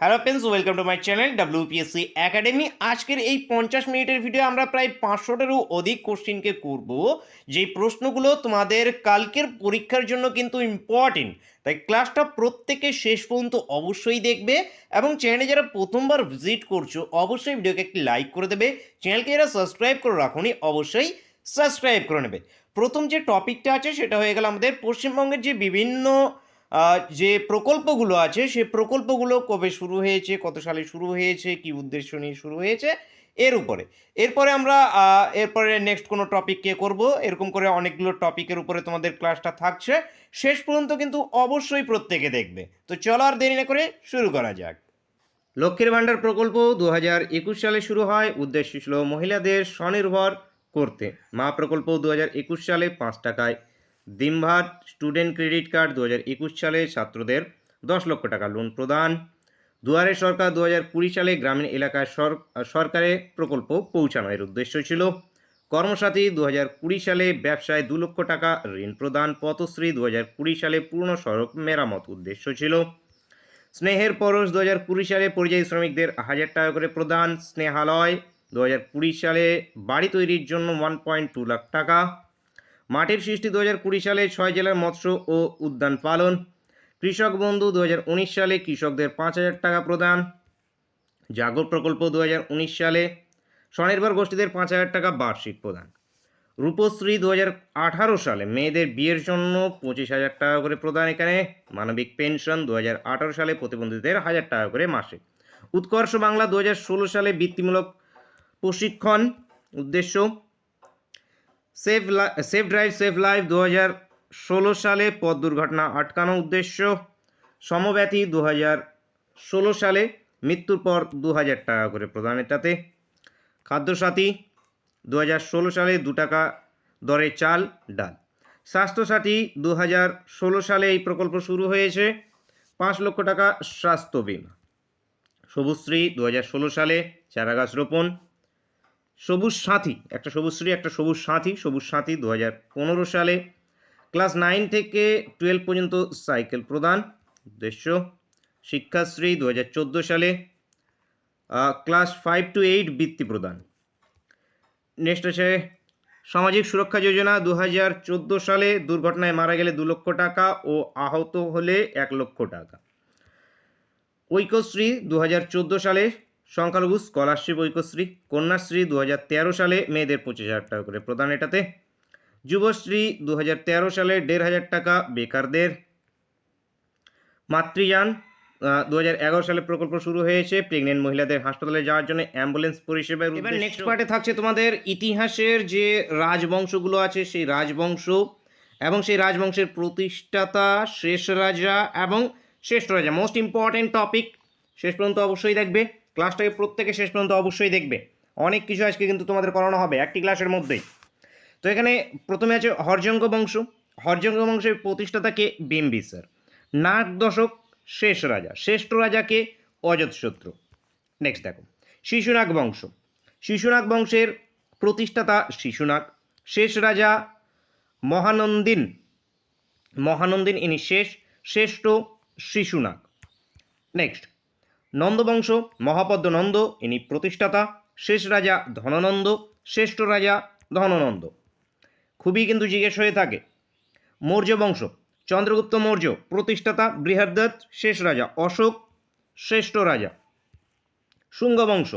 Hello friends, welcome to my channel WPSC academy. আজকের এই 50 মিনিটের ভিডিও আমরা প্রায় 500টারও অধিক কোশ্চিনকে করব, যেই প্রশ্নগুলো তোমাদের কালকের পরীক্ষার জন্য কিন্তু ইম্পর্টেন্ট। তাই ক্লাসটা প্রত্যেকে শেষ পর্যন্ত অবশ্যই দেখবে, এবং চ্যানেলে যারা প্রথমবার ভিজিট করছো অবশ্যই ভিডিওকে একটি লাইক করে দেবে। চ্যানেলকে যারা সাবস্ক্রাইব করে রাখোনি অবশ্যই সাবস্ক্রাইব করে নেবে। প্রথম যে টপিকটা আছে সেটা হয়ে গেল আমাদের পশ্চিমবঙ্গের যে বিভিন্ন যে প্রকল্পগুলো আছে সে প্রকল্পগুলো কবে শুরু হয়েছে, কত সালে শুরু হয়েছে, কি উদ্দেশ্য নিয়ে শুরু হয়েছে এর উপরে। এরপরে আমরা এরপরে নেক্সট কোনো টপিককে করব। এরকম করে অনেকগুলো টপিকের উপরে তোমাদের ক্লাসটা থাকছে, শেষ পর্যন্ত কিন্তু অবশ্যই প্রত্যেকে দেখবে। তো চলো আর দেরি না করে শুরু করা যাক। লক্ষ্মীর ভাণ্ডার প্রকল্প 2021 সালে শুরু হয়। উদ্দেশ্য ছিল মহিলাদের স্বনির্ভর করতে। মা প্রকল্প 2021 সালে 5 টাকায় দিনভাত। স্টুডেন্ট ক্রেডিট কার্ড 2021 সালে ছাত্রদের 10 লক্ষ টাকা লোন প্রদান। দুয়ারে সরকার 2020 সালে গ্রামীণ এলাকায় সরকারের প্রকল্প পৌঁছানো এর উদ্দেশ্য ছিল। কর্মসাথী 2020 সালে ব্যবসায় 2 লক্ষ টাকা ঋণ প্রদান। পথশ্রী 2020 সালে পুরনো সড়ক মেরামত উদ্দেশ্য ছিল। স্নেহের পরশ 2020 সালে পরিযায়ী শ্রমিকদের 1000 টাকা করে প্রদান। স্নেহালয় 2020 সালে বাড়ি তৈরির জন্য 1.2 লাখ টাকা। মাটির সৃষ্টি 2020 সালে 6 জেলার মৎস্য ও উদ্যান পালন। কৃষক বন্ধু 2019 সালে কৃষকদের 5000 টাকা প্রদান। জাগর প্রকল্প 2019 সালে স্বনির্ভর গোষ্ঠীদের 5000 টাকা বার্ষিক প্রদান। রূপশ্রী 2018 সালে মেয়েদের বিয়ের জন্য 25,000 টাকা করে প্রদান। এখানে মানবিক পেনশন 2018 সালে প্রতিবন্ধীদের 1000 টাকা করে মাসে। উৎকর্ষ বাংলা 2016 সালে বৃত্তিমূলক প্রশিক্ষণ উদ্দেশ্য। সেভ ড্রাইভ সেভ লাইফ 2016 সালে পথ দুর্ঘটনা আটকানো উদ্দেশ্য। সমব্যথী 2016 সালে মৃত্যুর পর 2000 টাকা করে প্রদান এটাতে। খাদ্যসাথী 2016 সালে 2 টাকা দরে চাল ডাল। স্বাস্থ্যসাথী 2016 সালে এই প্রকল্প শুরু হয়েছে, 5 লক্ষ টাকা স্বাস্থ্য বিমা। সবুজশ্রী 2016 সালে চারা গাছ রোপণ। সবুজ সাথী, একটা সবুজশ্রী একটা সবুজ সাথী। সবুজ সাথী 2015 সালে ক্লাস 9 থেকে 12 পর্যন্ত সাইকেল প্রদান উদ্দেশ্য। শিক্ষাশ্রী 2014 সালে ক্লাস 5 to 8 বৃত্তি প্রদান। নেক্সট আছে সামাজিক সুরক্ষা যোজনা 2014 সালে দুর্ঘটনায় মারা গেলে 2 লক্ষ টাকা ও আহত হলে 1 লক্ষ টাকা। ঐক্যশ্রী 2014 সালে সংখ্যালঘু স্কলারশিপ ঐক্যশ্রী। কন্যাশ্রী 2013 সালে মেয়েদের 25,000 টাকা করে প্রদান এটাতে। যুবশ্রী 2013 সালে 1,500 টাকা বেকারদের। মাতৃযান 2011 সালে প্রকল্প শুরু হয়েছে, প্রেগনেন্ট মহিলাদের হাসপাতালে যাওয়ার জন্য অ্যাম্বুলেন্স পরিষেবার। এবার নেক্সট পার্টে থাকছে তোমাদের ইতিহাসের যে রাজবংশগুলো আছে সেই রাজবংশ এবং সেই রাজবংশের প্রতিষ্ঠাতা, শেষ রাজা এবং শ্রেষ্ঠ রাজা। মোস্ট ইম্পর্টেন্ট টপিক, শেষ পর্যন্ত অবশ্যই দেখবে ক্লাসটাকে, প্রত্যেকে শেষ পর্যন্ত অবশ্যই দেখবে। অনেক কিছু আজকে কিন্তু তোমাদের করানো হবে একটি ক্লাসের মধ্যেই। তো এখানে প্রথমে আছে হর্যঙ্ক বংশ। হর্যঙ্ক বংশের প্রতিষ্ঠাতাকে বিম্বিসার। নাগ দশক শেষ রাজা, শ্রেষ্ঠ রাজাকে অজাতশত্রু। নেক্সট দেখো শিশুনাগ বংশ। শিশুনাগ বংশের প্রতিষ্ঠাতা শিশুনাগ, শেষ রাজা মহানন্দিন। মহানন্দিন ইনি শেষ, শ্রেষ্ঠ শিশুনাগ। নেক্সট নন্দবংশ, মহাপদ্ম নন্দ ইনি প্রতিষ্ঠাতা, শেষ রাজা ধননন্দ, শ্রেষ্ঠ রাজা ধননন্দ। খুবই কিন্তু জিজ্ঞেস হয়ে থাকে। মৌর্য বংশ, চন্দ্রগুপ্ত মৌর্য প্রতিষ্ঠাতা, বৃহদ্রথ শেষ রাজা, অশোক শ্রেষ্ঠ রাজা। শুঙ্গ বংশ,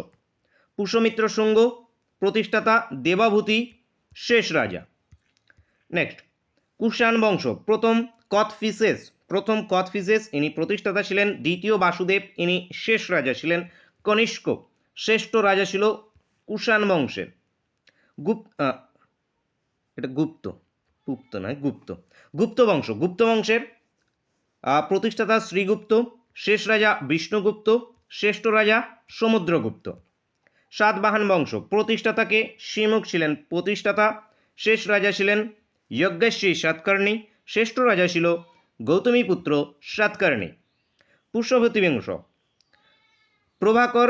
পুষ্যমিত্র শুঙ্গ প্রতিষ্ঠাতা, দেবাভূতি শেষ রাজা। নেক্সট কুষাণ বংশ, প্রথম কথফিসেস ইনি প্রতিষ্ঠাতা ছিলেন, দ্বিতীয় বাসুদেব ইনি শেষ রাজা ছিলেন, কনিষ্ক শ্রেষ্ঠ রাজা ছিল কুষাণ বংশের। গুপ্ত বংশ, গুপ্ত বংশের প্রতিষ্ঠাতা শ্রীগুপ্ত, শেষ রাজা বিষ্ণুগুপ্ত, শ্রেষ্ঠ রাজা সমুদ্রগুপ্ত। সাতবাহন বংশ, প্রতিষ্ঠাতাকে শিমুখ ছিলেন প্রতিষ্ঠাতা, শেষ রাজা ছিলেন যজ্ঞশ্রী সাতকর্ণী, শ্রেষ্ঠ রাজা ছিল গৌতমীপুত্র সাতকর্ণী। পুষ্যবতী বংশ, প্রভাকর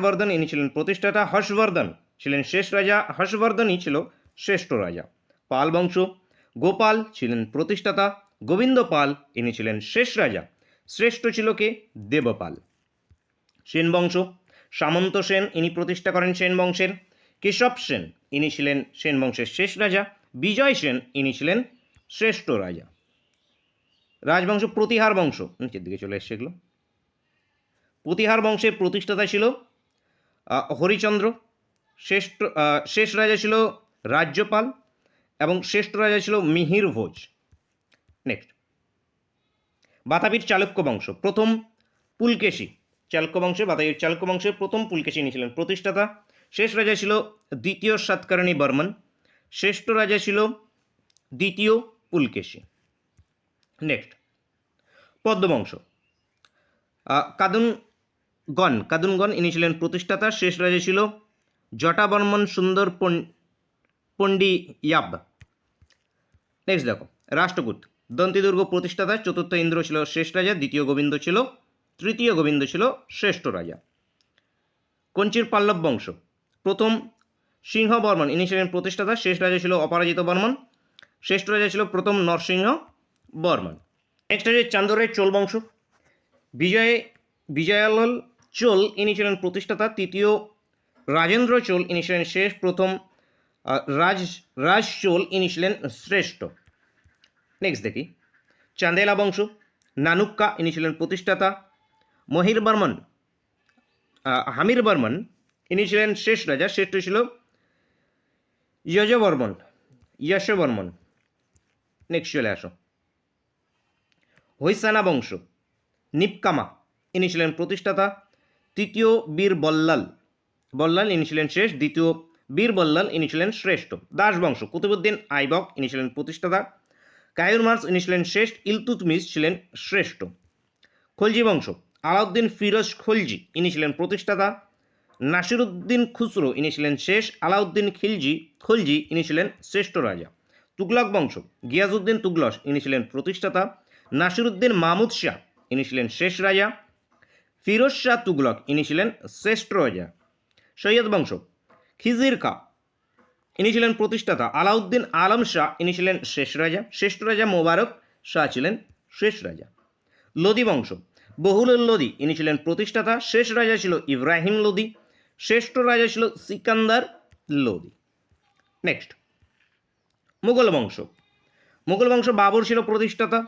বর্ধন ইনি ছিলেন প্রতিষ্ঠাতা, হর্ষবর্ধন ছিলেন শেষ রাজা, হর্ষবর্ধনই ছিল শ্রেষ্ঠ রাজা। পাল বংশ, গোপাল ছিলেন প্রতিষ্ঠাতা, গোবিন্দ পাল ইনি ছিলেন শেষ রাজা, শ্রেষ্ঠ ছিল কে? দেবপাল। সেন বংশ, সামন্ত সেন ইনি প্রতিষ্ঠা করেন সেন বংশের। কেশব সেন ইনি ছিলেন সেন বংশের শেষ রাজা। বিজয় সেন ইনি ছিলেন শ্রেষ্ঠ রাজা। রাজবংশ প্রতিহার বংশ, নিচের দিকে চলে এসছে এগুলো। প্রতিহার বংশের প্রতিষ্ঠাতা ছিল হরিচন্দ্র। শেষ রাজা ছিল রাজ্যপাল এবং শ্রেষ্ঠ রাজা ছিল মিহির ভোজ। নেক্সট, বাতাবির চালুক্য বংশ, প্রথম পুলকেশী। চালুক্য বংশে বাতাবির চালুক্য বংশের প্রথম পুলকেশী ইনি ছিলেন প্রতিষ্ঠাতা। শেষ রাজা ছিল দ্বিতীয় সাতকর্ণী বর্মন। শ্রেষ্ঠ রাজা ছিল দ্বিতীয় পুলকেশী। নেক্সট, পদ্মবংশ, কাদুনগণ ইনি ছিলেন প্রতিষ্ঠাতা। শেষ রাজা ছিল জটাবর্মন সুন্দর পণ্ডিয়াব। নেক্সট দেখো, রাষ্ট্রকূট, দন্তিদুর্গ প্রতিষ্ঠাতা। চতুর্থ ইন্দ্র ছিল শেষ রাজা। তৃতীয় গোবিন্দ ছিল শ্রেষ্ঠ রাজা। কঞ্চির পাল্লব বংশ, প্রথম সিংহ বর্মন ইনি ছিলেন প্রতিষ্ঠাতা। শেষ রাজা ছিল অপরাজিত বর্মন। শ্রেষ্ঠ রাজা ছিল প্রথম নরসিংহ বর্মন। নেক্সট আছে চান্দরের চোল বংশ, বিজয়ালল চোল ইনি ছিলেন প্রতিষ্ঠাতা। তৃতীয় রাজেন্দ্র চোল ইনি ছিলেন শেষ। প্রথম রাজ চোল ইনি ছিলেন শ্রেষ্ঠ। নেক্সট দেখি, চান্দেলা বংশ, নানুক্কা ইনি ছিলেন প্রতিষ্ঠাতা। হামির বর্মন ইনি ছিলেন শেষ রাজা। শ্রেষ্ঠ ছিল যশবর্মন। নেক্সট চলে আসো, হৈসানা বংশ, নিপকামা ইনি ছিলেন প্রতিষ্ঠাতা। তৃতীয় বীর বল্লাল ইনি ছিলেন শেষ। দ্বিতীয় বীর বল্লাল ইনি ছিলেন শ্রেষ্ঠ। দাস বংশ, কুতুবুদ্দিন আইবক ইনি ছিলেন প্রতিষ্ঠাতা। কায়ুরমার্স ইনি ছিলেন শেষ। ইলতুতমিশ ছিলেন শ্রেষ্ঠ। খলজি বংশ, আলাউদ্দিন ফিরোজ খলজি ইনি ছিলেন প্রতিষ্ঠাতা। নাসিরুদ্দিন খুসরো ইনি ছিলেন শেষ। আলাউদ্দিন খলজি ইনি ছিলেন শ্রেষ্ঠ রাজা। তুগলক বংশ, গিয়াসউদ্দিন তুগলক ইনি ছিলেন প্রতিষ্ঠাতা। নাসিরুদ্দিন মাহমুদ শাহ ইনি ছিলেন শেষ রাজা। ফিরোজ শাহ তুগলক ইনি ছিলেন শ্রেষ্ঠ রাজা। সৈয়দ বংশ, খিজির খা ইনি ছিলেন প্রতিষ্ঠাতা। আলাউদ্দিন আলম শাহ ইনি ছিলেন শেষ রাজা। শ্রেষ্ঠ রাজা মোবারক শাহ ছিলেন শেষ রাজা। লোদি বংশ, বহুল লোদি ইনি ছিলেন প্রতিষ্ঠাতা। শেষ রাজা ছিল ইব্রাহিম লোদি। শ্রেষ্ঠ রাজা ছিল সিকান্দার লোদি। নেক্সট, মুঘল বংশ, বাবর ছিল প্রতিষ্ঠাতা।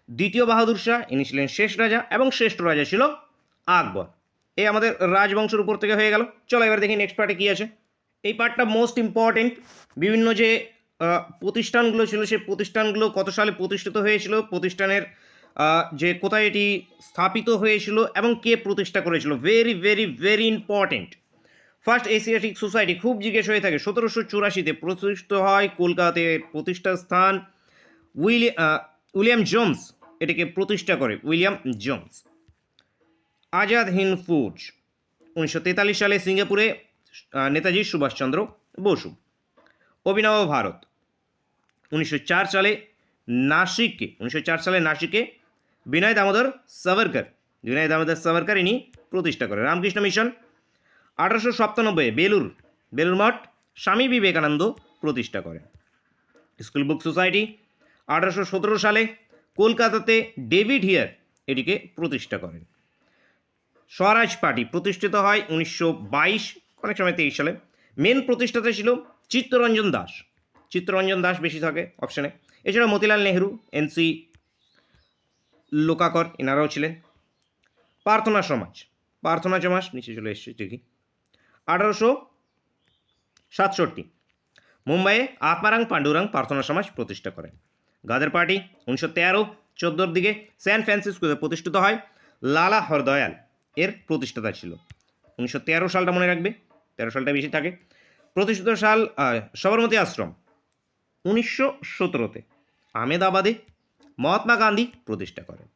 দ্বিতীয় বাহাদুর শাহ ইনি ছিলেন শেষ রাজা এবং শ্রেষ্ঠ রাজা ছিল আকবর। এই আমাদের রাজবংশের উপর থেকে হয়ে গেল। চলো এবার দেখি নেক্সট পার্টে কী আছে। এই পার্টটা মোস্ট ইম্পর্টেন্ট। বিভিন্ন যে প্রতিষ্ঠানগুলো ছিল সেই প্রতিষ্ঠানগুলো কত সালে প্রতিষ্ঠিত হয়েছিল, প্রতিষ্ঠানের যে কোথায় এটি স্থাপিত হয়েছিল এবং কে প্রতিষ্ঠা করেছিল, very very very important. First Asiatic society খুব জিজ্ঞেস হয়ে থাকে। 1784 প্রতিষ্ঠিত হয় কলকাতাতে। প্রতিষ্ঠার স্থান উইলিয়াম জোন্স এটিকে প্রতিষ্ঠা করে। আজাদ হিন্দ ফৌজ 1943 সালে সিঙ্গাপুরে নেতাজি সুভাষচন্দ্র বসু। অভিনব ভারত 1904 সালে নাসিকে বিনয় দামোদর সাভারকর ইনি প্রতিষ্ঠা করে। রামকৃষ্ণ মিশন 1897 বেলুর মঠ স্বামী বিবেকানন্দ প্রতিষ্ঠা করেন। স্কুল বুক সোসাইটি 1817 সালে কলকাতাতে ডেভিড হিয়ার এটিকে প্রতিষ্ঠা করেন। স্বরাজ পার্টি প্রতিষ্ঠিত হয় 1922, অনেক সময় 23 সালে। মেন প্রতিষ্ঠাতা ছিল চিত্তরঞ্জন দাস বেশি থাকে অপশানে। এছাড়া মতিলাল নেহরু, এনসি লোকাকর এনারাও ছিলেন। প্রার্থনা সমাজ নিচে চলে এসছে ঠিকই। 1867 মুম্বাইয়ে আত্মারাং পাণ্ডুরাং প্রার্থনা সমাজ প্রতিষ্ঠা করেন। গাদার পার্টি 1913 14 দিকে স্যান ফ্রান্সিসকোতে প্রতিষ্ঠিত হয়। লালা হরদয়াল এর প্রতিষ্ঠাতা ছিল। 1913 সালটা মনে রাখবে, 13 সালটা বেশি থাকে। প্রতিষ্ঠিত সাল সবরমতী আশ্রম 1917 আহমেদাবাদে মহাত্মা গান্ধী প্রতিষ্ঠা করেন।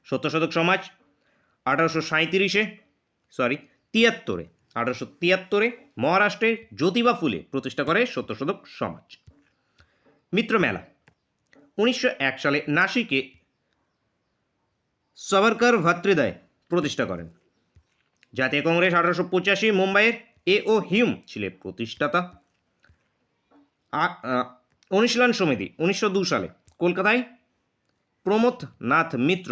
সত্যশোধক সমাজ 1873 মহারাষ্ট্রে জ্যোতিবা ফুলে প্রতিষ্ঠা করে সত্যশোধক সমাজ। মিত্র মেলা 1901 সালে নাসিকে সাভারকর ভ্রাতৃদ্বয় প্রতিষ্ঠা করেন। জাতীয় কংগ্রেস 1885 মুম্বাইয়ের A.O. হিউম ছিলেন প্রতিষ্ঠাতা। অনুশীলন সমিতি 1902 সালে কলকাতায় প্রমথ নাথ মিত্র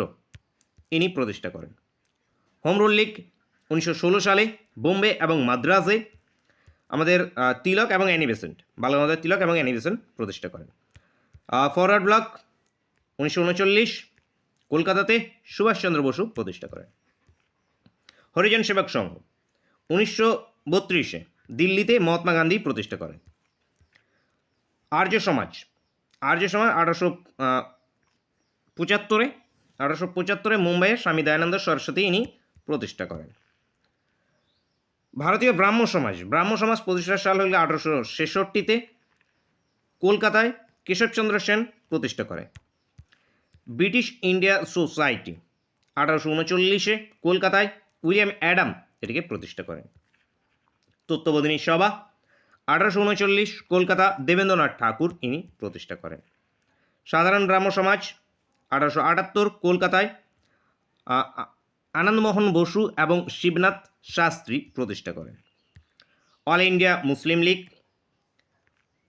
ইনি প্রতিষ্ঠা করেন। হোম রুল লীগ 1916 সালে বোম্বে এবং মাদ্রাজে আমাদের তিলক এবং অ্যানি বেসেন্ট, বালগঙ্গাধর তিলক এবং অ্যানি বেসেন্ট প্রতিষ্ঠা করেন। ফরওয়ার্ড ব্লক 1939 কলকাতাতে সুভাষচন্দ্র বসু প্রতিষ্ঠা করেন। হরিজন সেবক সংঘ 1932 দিল্লিতে মহাত্মা গান্ধী প্রতিষ্ঠা করেন। আর্য সমাজ 1875 মুম্বাইয়ে স্বামী দয়ানন্দ সরস্বতী ইনি প্রতিষ্ঠা করেন। ভারতীয় ব্রাহ্ম সমাজ প্রতিষ্ঠার সাল হল 1866-তে কলকাতায় কেশবচন্দ্র সেন প্রতিষ্ঠা করে। ব্রিটিশ ইন্ডিয়া সোসাইটি 1839-এ কলকাতায় উইলিয়াম অ্যাডাম এটিকে প্রতিষ্ঠা করেন। তত্ত্ববোধিনী সভা 1839 কলকাতা দেবেন্দ্রনাথ ঠাকুর ইনি প্রতিষ্ঠা করেন। সাধারণ ব্রাহ্ম সমাজ 1878 কলকাতায় আনন্দমোহন বসু এবং শিবনাথ শাস্ত্রী প্রতিষ্ঠা করেন। অল ইন্ডিয়া মুসলিম লীগ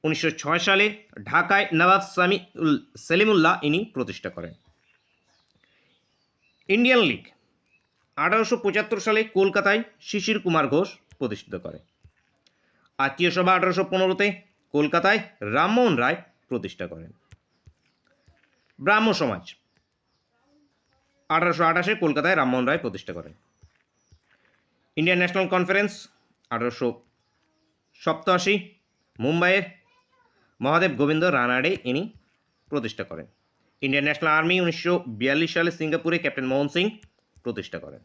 1906 সালে ঢাকায় নবাব সেলিমুল্লাহ ইনি প্রতিষ্ঠা করেন। ইন্ডিয়ান লীগ 1875 সালে কলকাতায় শিশির কুমার ঘোষ প্রতিষ্ঠিত করে। আত্মীয় সভা 1815-তে কলকাতায় রামমোহন রায় প্রতিষ্ঠা করেন। ব্রাহ্ম সমাজ 1828-এ কলকাতায় রামমোহন রায় প্রতিষ্ঠা করেন। ইন্ডিয়ান ন্যাশনাল কনফারেন্স 1887 মুম্বাইয়ের মহাদেব গোবিন্দ রানাডে ইনি প্রতিষ্ঠা করেন। ইন্ডিয়ান ন্যাশনাল আর্মি 1942 সালে সিঙ্গাপুরে ক্যাপ্টেন মোহন সিং প্রতিষ্ঠা করেন।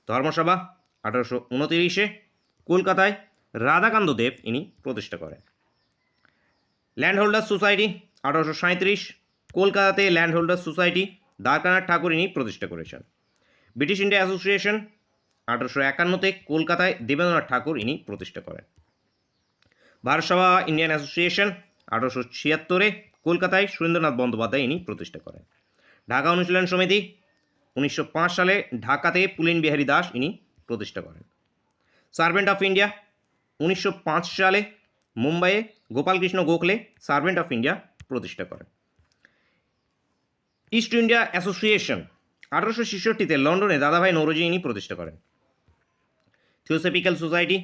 ধর্মসভা 1829-এ কলকাতায় রাধাকান্ত দেব ইনি প্রতিষ্ঠা করেন। ল্যান্ড হোল্ডার্স সোসাইটি 1837 কলকাতাতে ল্যান্ড হোল্ডার্স সোসাইটি দ্বারকানাথ ঠাকুর ইনি প্রতিষ্ঠা করেছেন। ব্রিটিশ ইন্ডিয়া অ্যাসোসিয়েশন 1851-তে কলকাতায় দেবেন্দ্রনাথ ঠাকুর ইনি প্রতিষ্ঠা করেন। ভারত সভা ইন্ডিয়ান অ্যাসোসিয়েশন 1876-এ কলকাতায় সুরেন্দ্রনাথ বন্দ্যোপাধ্যায় ইনি প্রতিষ্ঠা করেন। ঢাকা অনুশীলন সমিতি 1905 সালে ঢাকাতে পুলিন বিহারী দাস ইনি প্রতিষ্ঠা করেন। সার্ভেন্ট অফ ইন্ডিয়া 1905 সালে মুম্বাইয়ে Gopal Krishna Gokhale servant of India প্রতিষ্ঠা করেন। ইস্ট ইন্ডিয়া অ্যাসোসিয়েশন 1866-তে লন্ডনে দাদাভাই নৌরোজি ইনি প্রতিষ্ঠা করেন। থিওসফিক্যাল সোসাইটি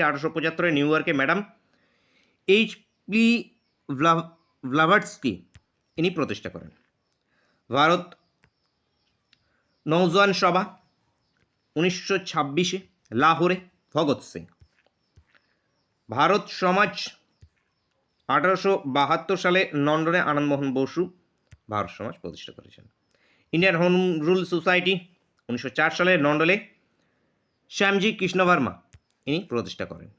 1875-এ নিউ ইয়র্কে ম্যাডাম এইচ.পি. ব্লাভাটস্কি ইনি প্রতিষ্ঠা করেন। ভারত নৌজওয়ান সভা 1926-এ লাহোরে ভগৎ সিং। ভারত সমাজ 1872 সালে লন্ডনে আনন্দমোহন বসু ভারত সমাজ প্রতিষ্ঠা করেছেন। ইন্ডিয়ান হোম রুল সোসাইটি 1904 সালে লন্ডনে শ্যামজি কৃষ্ণ ভার্মা ইনি প্রতিষ্ঠা করেন।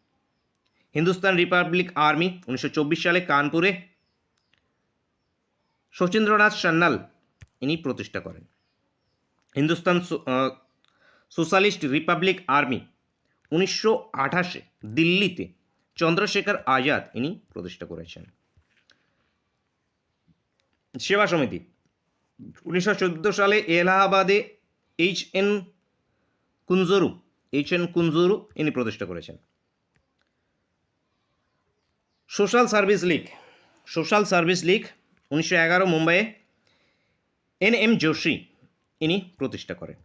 হিন্দুস্তান রিপাবলিক আর্মি 1924 সালে কানপুরে শচীন্দ্রনাথ সান্যাল ইনি প্রতিষ্ঠা করেন। হিন্দুস্তান সোশ্যালিস্ট রিপাবলিক আর্মি 1928-এ দিল্লিতে চন্দ্রশেখর আজাদ ইনি প্রতিষ্ঠা করেছেন। সেবা সমিতি 1914 সালে এলাহাবাদে এইচ.এন. কুঞ্জুরু ইনি প্রতিষ্ঠা করেছেন। সোশ্যাল সার্ভিস লিগ 1911 মুম্বাইয়ে এন.এম. জোশী ইনি প্রতিষ্ঠা করেন।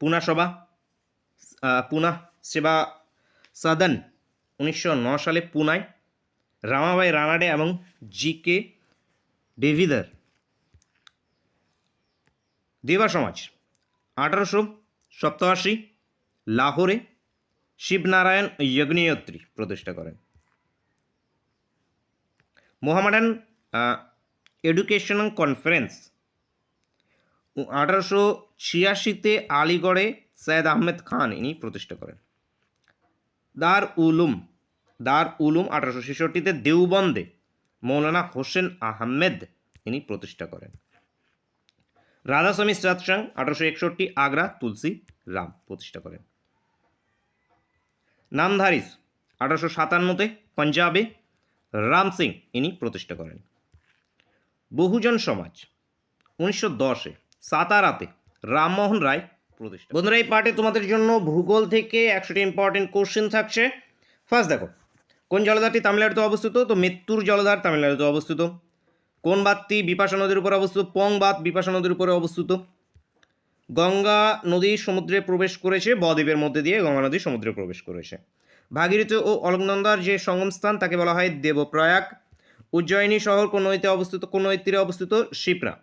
পুনা সেবা সদন 1909 সালে পুনায় রামাবাই রানাডে এবং জি.কে. ডেভিদার। দেবা সমাজ 1887 লাহোরে শিবনারায়ণ যজ্ঞনিয়ত্রী প্রতিষ্ঠা করেন। মোহামেডান এডুকেশনাল কনফারেন্স 1886-তে আলিগড়ে সৈয়দ আহমেদ খান ইনি প্রতিষ্ঠা করেন। দার উলুম 1866-তে দেওবন্দে মৌলানা হোসেন আহমেদ ইনি প্রতিষ্ঠা করেন। রাধাস্বামী সৎসঙ্গ 1861 আগ্রা তুলসী রাম প্রতিষ্ঠা করেন। নামধারিস 1857-তে পাঞ্জাবে রাম সিং ইনি প্রতিষ্ঠা করেন। বহুজন সমাজ 1910-এ সাতারাতে রামমোহন রায় প্রতিষ্ঠা। বন্ধুরা, এই পার্টে তোমাদের জন্য ভূগোল থেকে 100টি ইম্পর্টেন্ট কোশ্চেন থাকছে। ফার্স্ট দেখো, কোন জলধারটি তামিলনাড়ুতে অবস্থিত? তো মেত্তুর জলধার তামিলনাড়ুতে অবস্থিত। কোন বাঁধটি বিপাশা নদীর উপরে অবস্থিত? পং বাঁধ বিপাশা নদীর উপরে অবস্থিত। গঙ্গা নদী সমুদ্রে প্রবেশ করেছে বদ্বীপের মধ্যে দিয়ে, গঙ্গা নদী সমুদ্রে প্রবেশ করেছে। ভাগীরথী ও অলকনন্দার যে সঙ্গম স্থান তাকে বলা হয় দেবপ্রয়াগ। উজ্জয়িনী শহর কোন নদীতে অবস্থিত? কোন নদীর তীরে অবস্থিত? শিপ্রা।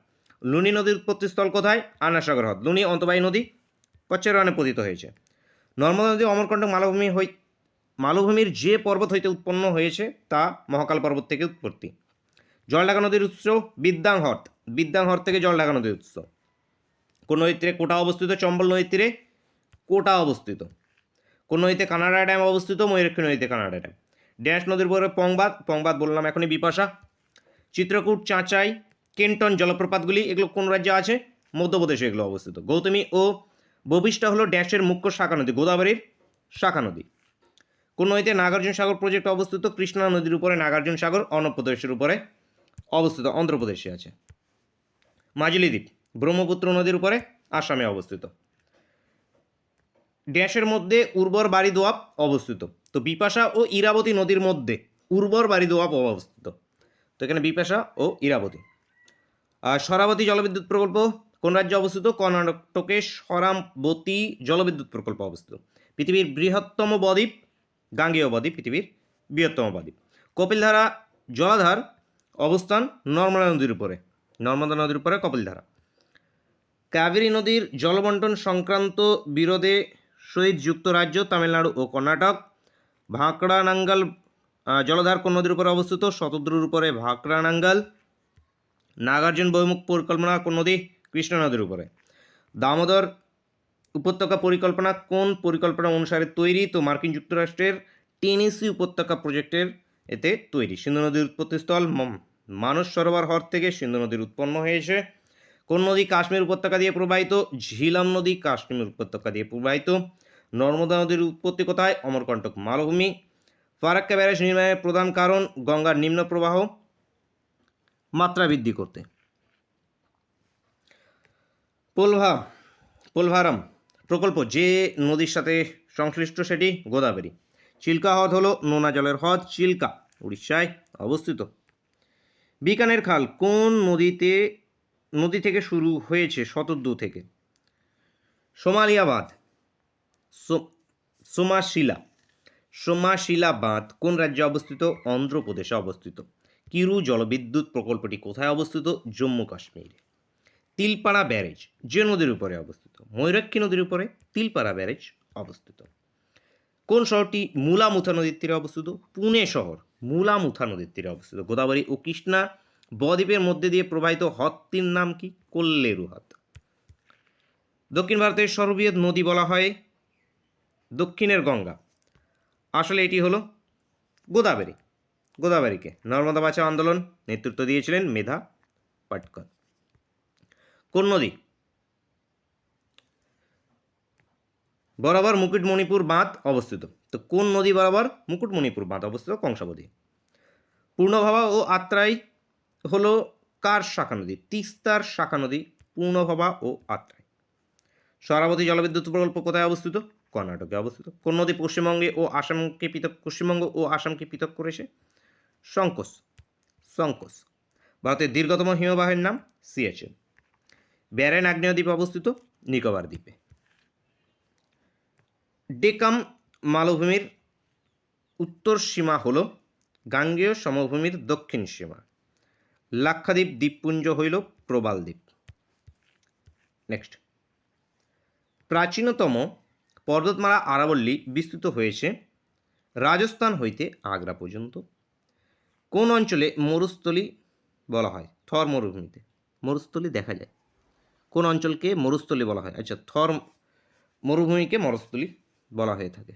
লুনি নদীর উৎপত্তিস্থল কোথায়? আনাসাগর হ্রদ। লুনি অন্তর্বাহী নদী কচ্ছের রণে পতিত হয়েছে। নর্মদা নদী অমরকণ্টক মালভূমির যে পর্বত হইতে উৎপন্ন হয়েছে তা মহাকাল পর্বত থেকে উৎপত্তি। জলঢাকা নদীর উৎস? বিদ্যাং হ্রদ থেকে জলঢাকা নদীর উৎস। কোন নদীর তীরে কোটা অবস্থিত? চম্বল নদীর তীরে কোটা অবস্থিত। কোন নদীতে কানাডা ড্যাম অবস্থিত? ময়ূরাক্ষী নদীতে কানাডা ড্যাম। ড্যাশ নদীর উপরে পংবাদ বললাম এখনই, বিপাশা। চিত্রকূট, চাঁচাই, কেন্টন জলপ্রপাতগুলি এগুলো কোন রাজ্যে আছে? মধ্যপ্রদেশে এগুলো অবস্থিত। গৌতমী ও বশিষ্ঠা হলো ড্যাশের মুখ্য শাখা নদী, গোদাবরীর শাখা নদী। কোন নদীতে নাগার্জুন সাগর প্রজেক্ট অবস্থিত? কৃষ্ণা নদীর উপরে নাগার্জুন সাগর অন্ধ্রপ্রদেশের উপরে অবস্থিত, অন্ধ্রপ্রদেশে আছে। মাজুলি দ্বীপ ব্রহ্মপুত্র নদীর উপরে আসামে অবস্থিত। ড্যাশের মধ্যে উর্বর বাড়ি দোয়াব অবস্থিত। তো বিপাশা ও ইরাবতী নদীর মধ্যে উর্বর বাড়ি দোয়াব অবস্থিত। তো এখানে বিপাশা ও ইরাবতী। আর সরাবতী জলবিদ্যুৎ প্রকল্প কোন রাজ্যে অবস্থিত? কর্ণাটকে সরাবতী জলবিদ্যুৎ প্রকল্প অবস্থিত। পৃথিবীর বৃহত্তম বদ্বীপ গাঙ্গেয় বদ্বীপ, পৃথিবীর বৃহত্তম বদ্বীপ। কপিলধারা জলাধার অবস্থান নর্মদা নদীর উপরে কপিলধারা। কাবেরী নদীর জলবন্টন সংক্রান্ত বিরোধে সহিত যুক্তরাজ্য, তামিলনাড়ু ও কর্ণাটক। ভাঁকড়ানাঙ্গাল জলধার কোন নদীর উপরে অবস্থিত? শতদ্রুর উপরে ভাঁকড়ানাঙ্গাল। নাগার্জুন বহুমুখ পরিকল্পনা কোন নদী? কৃষ্ণা নদীর উপরে। দামোদর উপত্যকা পরিকল্পনা কোন পরিকল্পনা অনুসারে তৈরি? তো মার্কিন যুক্তরাষ্ট্রের টেনেসি উপত্যকা প্রজেক্টের এতে তৈরি। সিন্ধু নদীর উৎপত্তিস্থল মানস সরোবর হ্রদ থেকে সিন্ধু নদীর উৎপন্ন হয়েছে। কোন নদী কাশ্মীর উপত্যকা দিয়ে প্রবাহিত? ঝিলাম নদী কাশ্মীর উপত্যকা দিয়ে প্রবাহিত। নর্মদা নদীর উৎপত্তি কোথায়? অমরকণ্টক মালভূমি। ফারাক্কা ব্যারেজ নির্মাণের প্রধান কারণ? গঙ্গার নিম্ন প্রবাহ মাত্রা বৃদ্ধি করতে। পোলভারাম প্রকল্প যে নদীর সাথে সংশ্লিষ্ট সেটি? গোদাবরী। চিল্কা হ্রদ হলো নোনা জলের হ্রদ, চিল্কা উড়িষ্যায় অবস্থিত। বিকানের খাল কোন নদী থেকে শুরু হয়েছে? শতদ্রু থেকে। সোমালিয়া বাঁধ সোমাশিলা বাঁধ কোন রাজ্যে অবস্থিত? অন্ধ্রপ্রদেশে অবস্থিত। কিরু জলবিদ্যুৎ প্রকল্পটি কোথায় অবস্থিত? জম্মু কাশ্মীরে। তিলপাড়া ব্যারেজ যে নদীর উপরে অবস্থিত? ময়ূরাক্ষী নদীর উপরে তিলপাড়া ব্যারেজ অবস্থিত। কোন শহরটি মুলামুথা নদীর তীরে অবস্থিত? পুনে শহর মুলামুথা নদীর তীরে অবস্থিত। গোদাবরী ও কৃষ্ণা বদ্বীপের মধ্যে দিয়ে প্রবাহিত হ্রদটির নাম কি? কোল্লেরু হ্রদ। দক্ষিণ ভারতের সর্ববৃহৎ নদী বলা হয় দক্ষিণের গঙ্গা, আসলে এটি হলো গোদাবরীকে নর্মদা বাঁচাও আন্দোলন নেতৃত্ব দিয়েছিলেন মেধা পাটকর। কোন নদী বরাবর মুকুটমণিপুর বাঁধ অবস্থিত? তো কোন নদী বরাবর মুকুটমণিপুর বাঁধ অবস্থিত? কংসাবতী। পূর্ণভবা ও আত্রাই হলো কার শাখা নদী? তিস্তার শাখা নদী পূর্ণভবা ও আত্রাই। সরাবতী জলবিদ্যুৎ প্রকল্প কোথায় অবস্থিত? কর্ণাটকে অবস্থিত। কোন নদী পশ্চিমবঙ্গ ও আসামকে পৃথক করেছে? সংকোচ। ভারতের দীর্ঘতম হিমবাহের নাম? সিয়াচেন। ব্যারেন আগ্নেয় দ্বীপ অবস্থিত নিকোবর দ্বীপে। ডেকাম মালভূমির উত্তর সীমা হল গাঙ্গেয় সমভূমির দক্ষিণ সীমা। লাক্ষাদ্বীপ দ্বীপপুঞ্জ হইল প্রবাল দ্বীপ। নেক্সট, প্রাচীনতম পর্বতমালা আরাবল্লী বিস্তৃত হয়েছে রাজস্থান হইতে আগ্রা পর্যন্ত। কোন অঞ্চলে মরুস্থলী বলা হয়? থর মরুভূমিতে মরুস্থলী দেখা যায়। কোন অঞ্চলকে মরুস্থলী বলা হয়? আচ্ছা, থর মরুভূমিকে মরুস্থলী বলা হয়ে থাকে।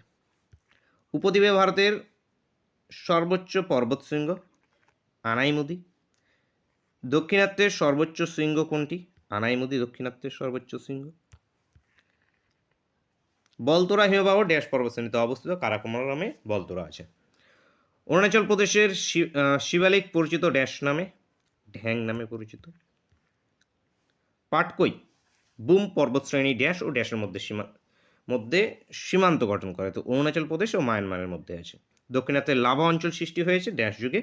উপদ্বীপে ভারতের সর্বোচ্চ পর্বত শৃঙ্গ আনাইমুদি। দক্ষিণাত্যের সর্বোচ্চ শৃঙ্গ কোনটি? আনাইমুদি দক্ষিণাত্যের সর্বোচ্চ শৃঙ্গ। বলতোরা হিমবাহ ড্যাশ পর্বতশ্রেণীতে অবস্থিত। কারাকোরামে বলতোরা আছে। অরুণাচল প্রদেশের শিবালিক পরিচিত ড্যাশ নামে? ঢ্যাং নামে পরিচিত। পাটকই বুম পর্বতশ্রেণী ড্যাশ ও ড্যাশের মধ্যে সীমান্ত গঠন করে। তো অরুণাচল প্রদেশ ও মায়ানমারের মধ্যে আছে। দক্ষিণাত্যে লাভা অঞ্চল সৃষ্টি হয়েছে ড্যাশ যুগে?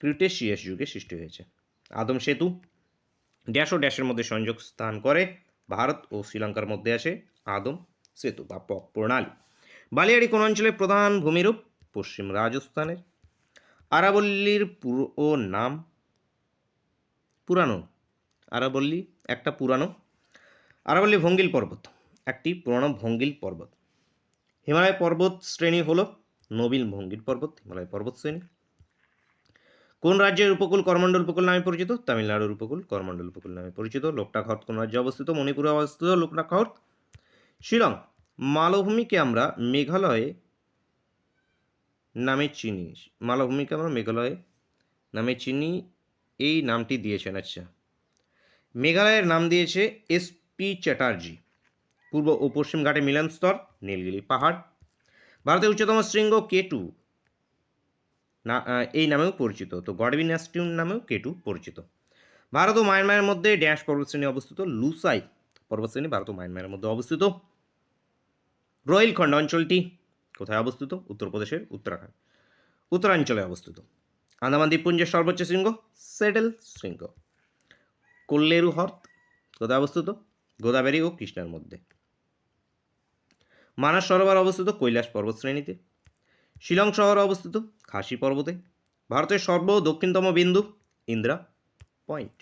ক্রিটেশিয়াস যুগে সৃষ্টি হয়েছে। আদম সেতু ড্যাশ ও ড্যাশের মধ্যে সংযোগ স্থান করে ভারত ও শ্রীলঙ্কার মধ্যে আছে আদম সেতু বা পক প্রণালী। বালিয়াড়ি কোন অঞ্চলের প্রধান ভূমিরূপ? পশ্চিম রাজস্থানের। আরাবল্লীর পুরো নাম? পুরানো আরাবল্লী একটা পুরানো আরাবল্লী ভঙ্গিল পর্বত একটি পুরানো ভঙ্গিল পর্বত। হিমালয় পর্বত শ্রেণী হল নবীন ভঙ্গিল পর্বত হিমালয় পর্বত শ্রেণী। কোন রাজ্যের উপকূল করমণ্ডল উপকূল নামে পরিচিত? তামিলনাড়ুর উপকূল করমণ্ডল উপকূল নামে পরিচিত। লোকটাক হ্রদ কোন রাজ্যে অবস্থিত? মণিপুরে অবস্থিত লোকটাক হ্রদ। শিলং মালভূমিকে আমরা মেঘালয়ে নামে চিনি। মালভূমিকে আমরা মেঘালয়ে নামে চিনি, এই নামটি দিয়েছেন। আচ্ছা, মেঘালয়ের নাম দিয়েছে এসপি চ্যাটার্জি। পূর্ব ও পশ্চিম ঘাটে মিলনস্থল নীলগিরি পাহাড়। ভারতের উচ্চতম শৃঙ্গ কেটু না এই নামেও পরিচিত, তো গডবি ন্যাস্টিউন নামেও কেটু পরিচিত। ভারত ও মায়ানমারের মধ্যে ড্যাশ পর্বতশ্রেণী অবস্থিত? লুসাই পর্বতশ্রেণী ভারত ও মায়ানমারের মধ্যে অবস্থিত। রোহিলখণ্ড অঞ্চলটি কোথায় অবস্থিত? উত্তরপ্রদেশের উত্তরাঞ্চলে অবস্থিত। আন্দামান দ্বীপপুঞ্জের সর্বোচ্চ শৃঙ্গ? সেডেল শৃঙ্গ। কোল্লেরু হ্রদ কোথায় অবস্থিত? গোদাবরী ও কৃষ্ণার মধ্যে। মানস সরোবর অবস্থিত কৈলাস পর্বতশ্রেণীতে। শিলং শহর অবস্থিত খাসি পর্বতে। ভারতের সর্ব দক্ষিণতম বিন্দু? ইন্দিরা পয়েন্ট।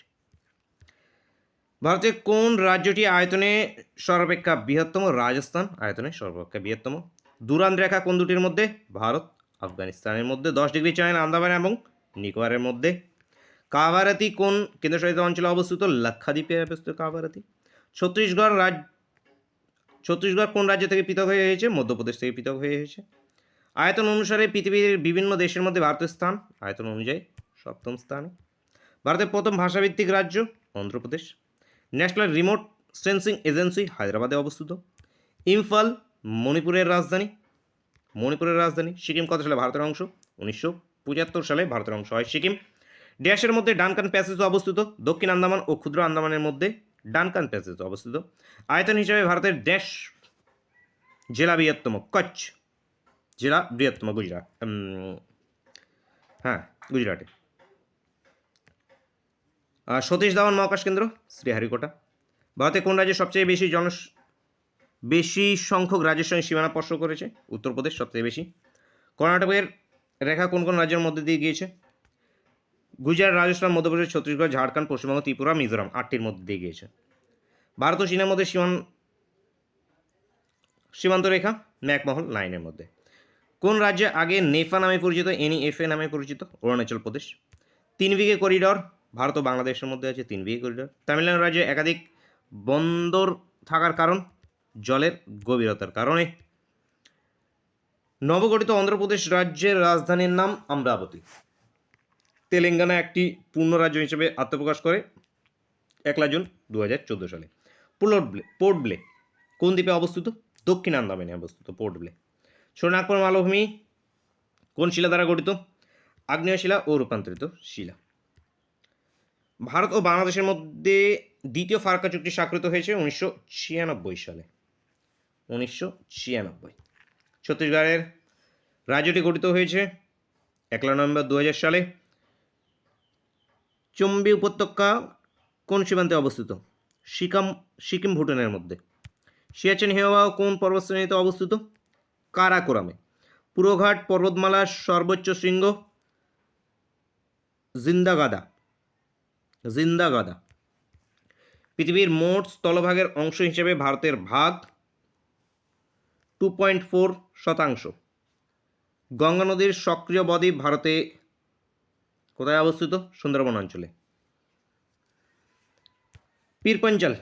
ভারতের কোন রাজ্যটি আয়তনে সর্বাপেক্ষা বৃহত্তম? রাজস্থান আয়তনে সর্বাপেক্ষা বৃহত্তম। দুরান্ত রেখা কোন দুটির মধ্যে? ভারত আফগানিস্তানের মধ্যে। 10° চ্যানেল আন্দামান এবং নিকোবরের মধ্যে। কাভারাতি কোন কেন্দ্রশাসিত অঞ্চলে অবস্থিত? লাক্ষাদ্বীপে অবস্থিত কাভারাতি। ছত্তিশগড় কোন রাজ্য থেকে পৃথক হয়ে হয়েছে? মধ্যপ্রদেশ থেকে পৃথক হয়ে হয়েছে। আয়তন অনুসারে পৃথিবীর বিভিন্ন দেশের মধ্যে ভারতের স্থান আয়তন অনুযায়ী 7ম স্থানে। ভারতের প্রথম ভাষাভিত্তিক রাজ্য? Andhra Pradesh. National remote sensing agency হায়দ্রাবাদে অবস্থিত। ইম্ফল মণিপুরের রাজধানী। সিকিম কত সালে ভারতের অংশ? 1975 সালে ভারতের অংশ হয় সিকিম। ড্যাশের মধ্যে ডানকান প্যাসেজ অবস্থিত? দক্ষিণ আন্দামান ও ক্ষুদ্র আন্দামানের মধ্যে ডানকান প্যাসেজ অবস্থিত। আয়তন হিসাবে ভারতের ড্যাশ জেলা বৃহত্তম? কচ্ছ জেলা বৃহত্তম গুজরাটে। সতীশ ধাওয়ান মহাকাশ কেন্দ্র? শ্রীহারিকোটা। ভারতে কোন রাজ্যে সবচেয়ে বেশি সংখ্যক রাজ্যের সঙ্গে সীমানা স্পর্শ করেছে? উত্তরপ্রদেশ সবচেয়ে বেশি। কর্ণাটকের রেখা কোন কোন রাজ্যের মধ্যে দিয়ে গিয়েছে? গুজরাট, রাজস্থান, মধ্যপ্রদেশ, ছত্তিশগড়, ঝাড়খণ্ড, পশ্চিমবঙ্গ, ত্রিপুরা, মিজোরাম 8টির মধ্যে দিয়ে গিয়েছে। ভারত ও চীনের মধ্যে সীমান্ত রেখা? ম্যাকমহল লাইনের মধ্যে। কোন রাজ্যে আগে নেফা নামে পরিচিত NEFA নামে পরিচিত? অরুণাচল প্রদেশ। 3 বিঘে করিডর ভারত ও বাংলাদেশের মধ্যে আছে 3 বিঘে করিডর। তামিলনাড়ু রাজ্যে একাধিক বন্দর থাকার কারণ? জলের গভীরতার কারণে। নবগঠিত অন্ধ্রপ্রদেশ রাজ্যের রাজধানীর নাম অমরাবতী। তেলেঙ্গানা একটি পূর্ণ রাজ্য হিসেবে আত্মপ্রকাশ করে 1 জুন 2014 সালে। পোর্ট ব্লে কোন দ্বীপে অবস্থিত? দক্ষিণ আন্দামানে অবস্থিত পোর্ট ব্লে। ছোটনাগপুর মালভূমি কোন শিলা দ্বারা গঠিত? আগ্নেয় শিলা ও রূপান্তরিত শিলা। ভারত ও বাংলাদেশের মধ্যে দ্বিতীয় ফারাক্কা চুক্তি স্বাক্ষরিত হয়েছে 1996 সালে। 1996। ছত্তিশগড়ের রাজ্যটি গঠিত হয়েছে 1 নভেম্বর 2000 সালে। চম্বি উপত্যকা কোন সীমান্তে অবস্থিত? সিকিম ভুটানের মধ্যে। সিয়াচেন হিমবাহ কোন পর্বতশ্রেণীতে অবস্থিত? কারাকোরামে। পুরোঘাট পর্বতমালার সর্বোচ্চ শৃঙ্গ? জিন্দাগাদা। পৃথিবীর মোট স্থলভাগের অংশ হিসেবে ভারতের ভাগ 2.4%। গঙ্গা নদীর সক্রিয় বদ্বীপ ভারতে কোথায় অবস্থিত? সুন্দরবন অঞ্চলে। পীরপঞ্জাল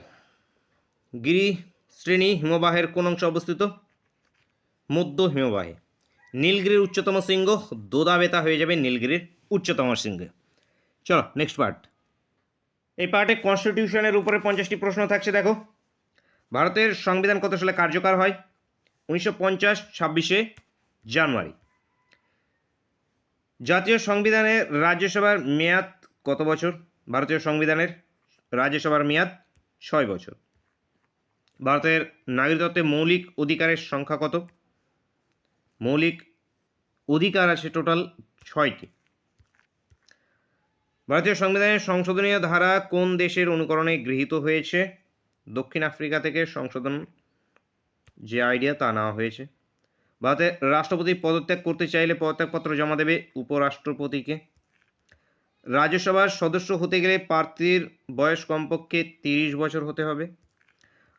গিরি শ্রেণী হিমবাহের কোন অংশে অবস্থিত? মধ্য হিমবাহে। নীলগিরির উচ্চতম শৃঙ্গ? দোদাবেতা হয়ে যাবে নীলগিরির উচ্চতম শৃঙ্গ। চলো নেক্সট পার্ট। এই পার্টে কনস্টিটিউশনের উপরে 50টি প্রশ্ন থাকছে। দেখো, ভারতের সংবিধান কত সালে কার্যকর হয়? 1950 26শে জানুয়ারি। জাতীয় সংবিধানের রাজ্যসভার মেয়াদ কত বছর? ভারতীয় সংবিধানের রাজ্যসভার মেয়াদ 6 বছর। ভারতের নাগরিকত্বে মৌলিক অধিকারের সংখ্যা কত? মৌলিক অধিকার আছে টোটাল 6টি। ভারতীয় সংবিধানের সংশোধনীয় ধারা কোন দেশের অনুকরণে গৃহীত হয়েছে? দক্ষিণ আফ্রিকা থেকে সংশোধন যে আইডিয়া তা নেওয়া হয়েছে। ভারতের রাষ্ট্রপতি পদত্যাগ করতে চাইলে পদত্যাগপত্র জমা দেবে উপরাষ্ট্রপতিকে। রাজ্যসভার সদস্য হতে গেলে প্রার্থীর বয়স কমপক্ষে 30 বছর হতে হবে।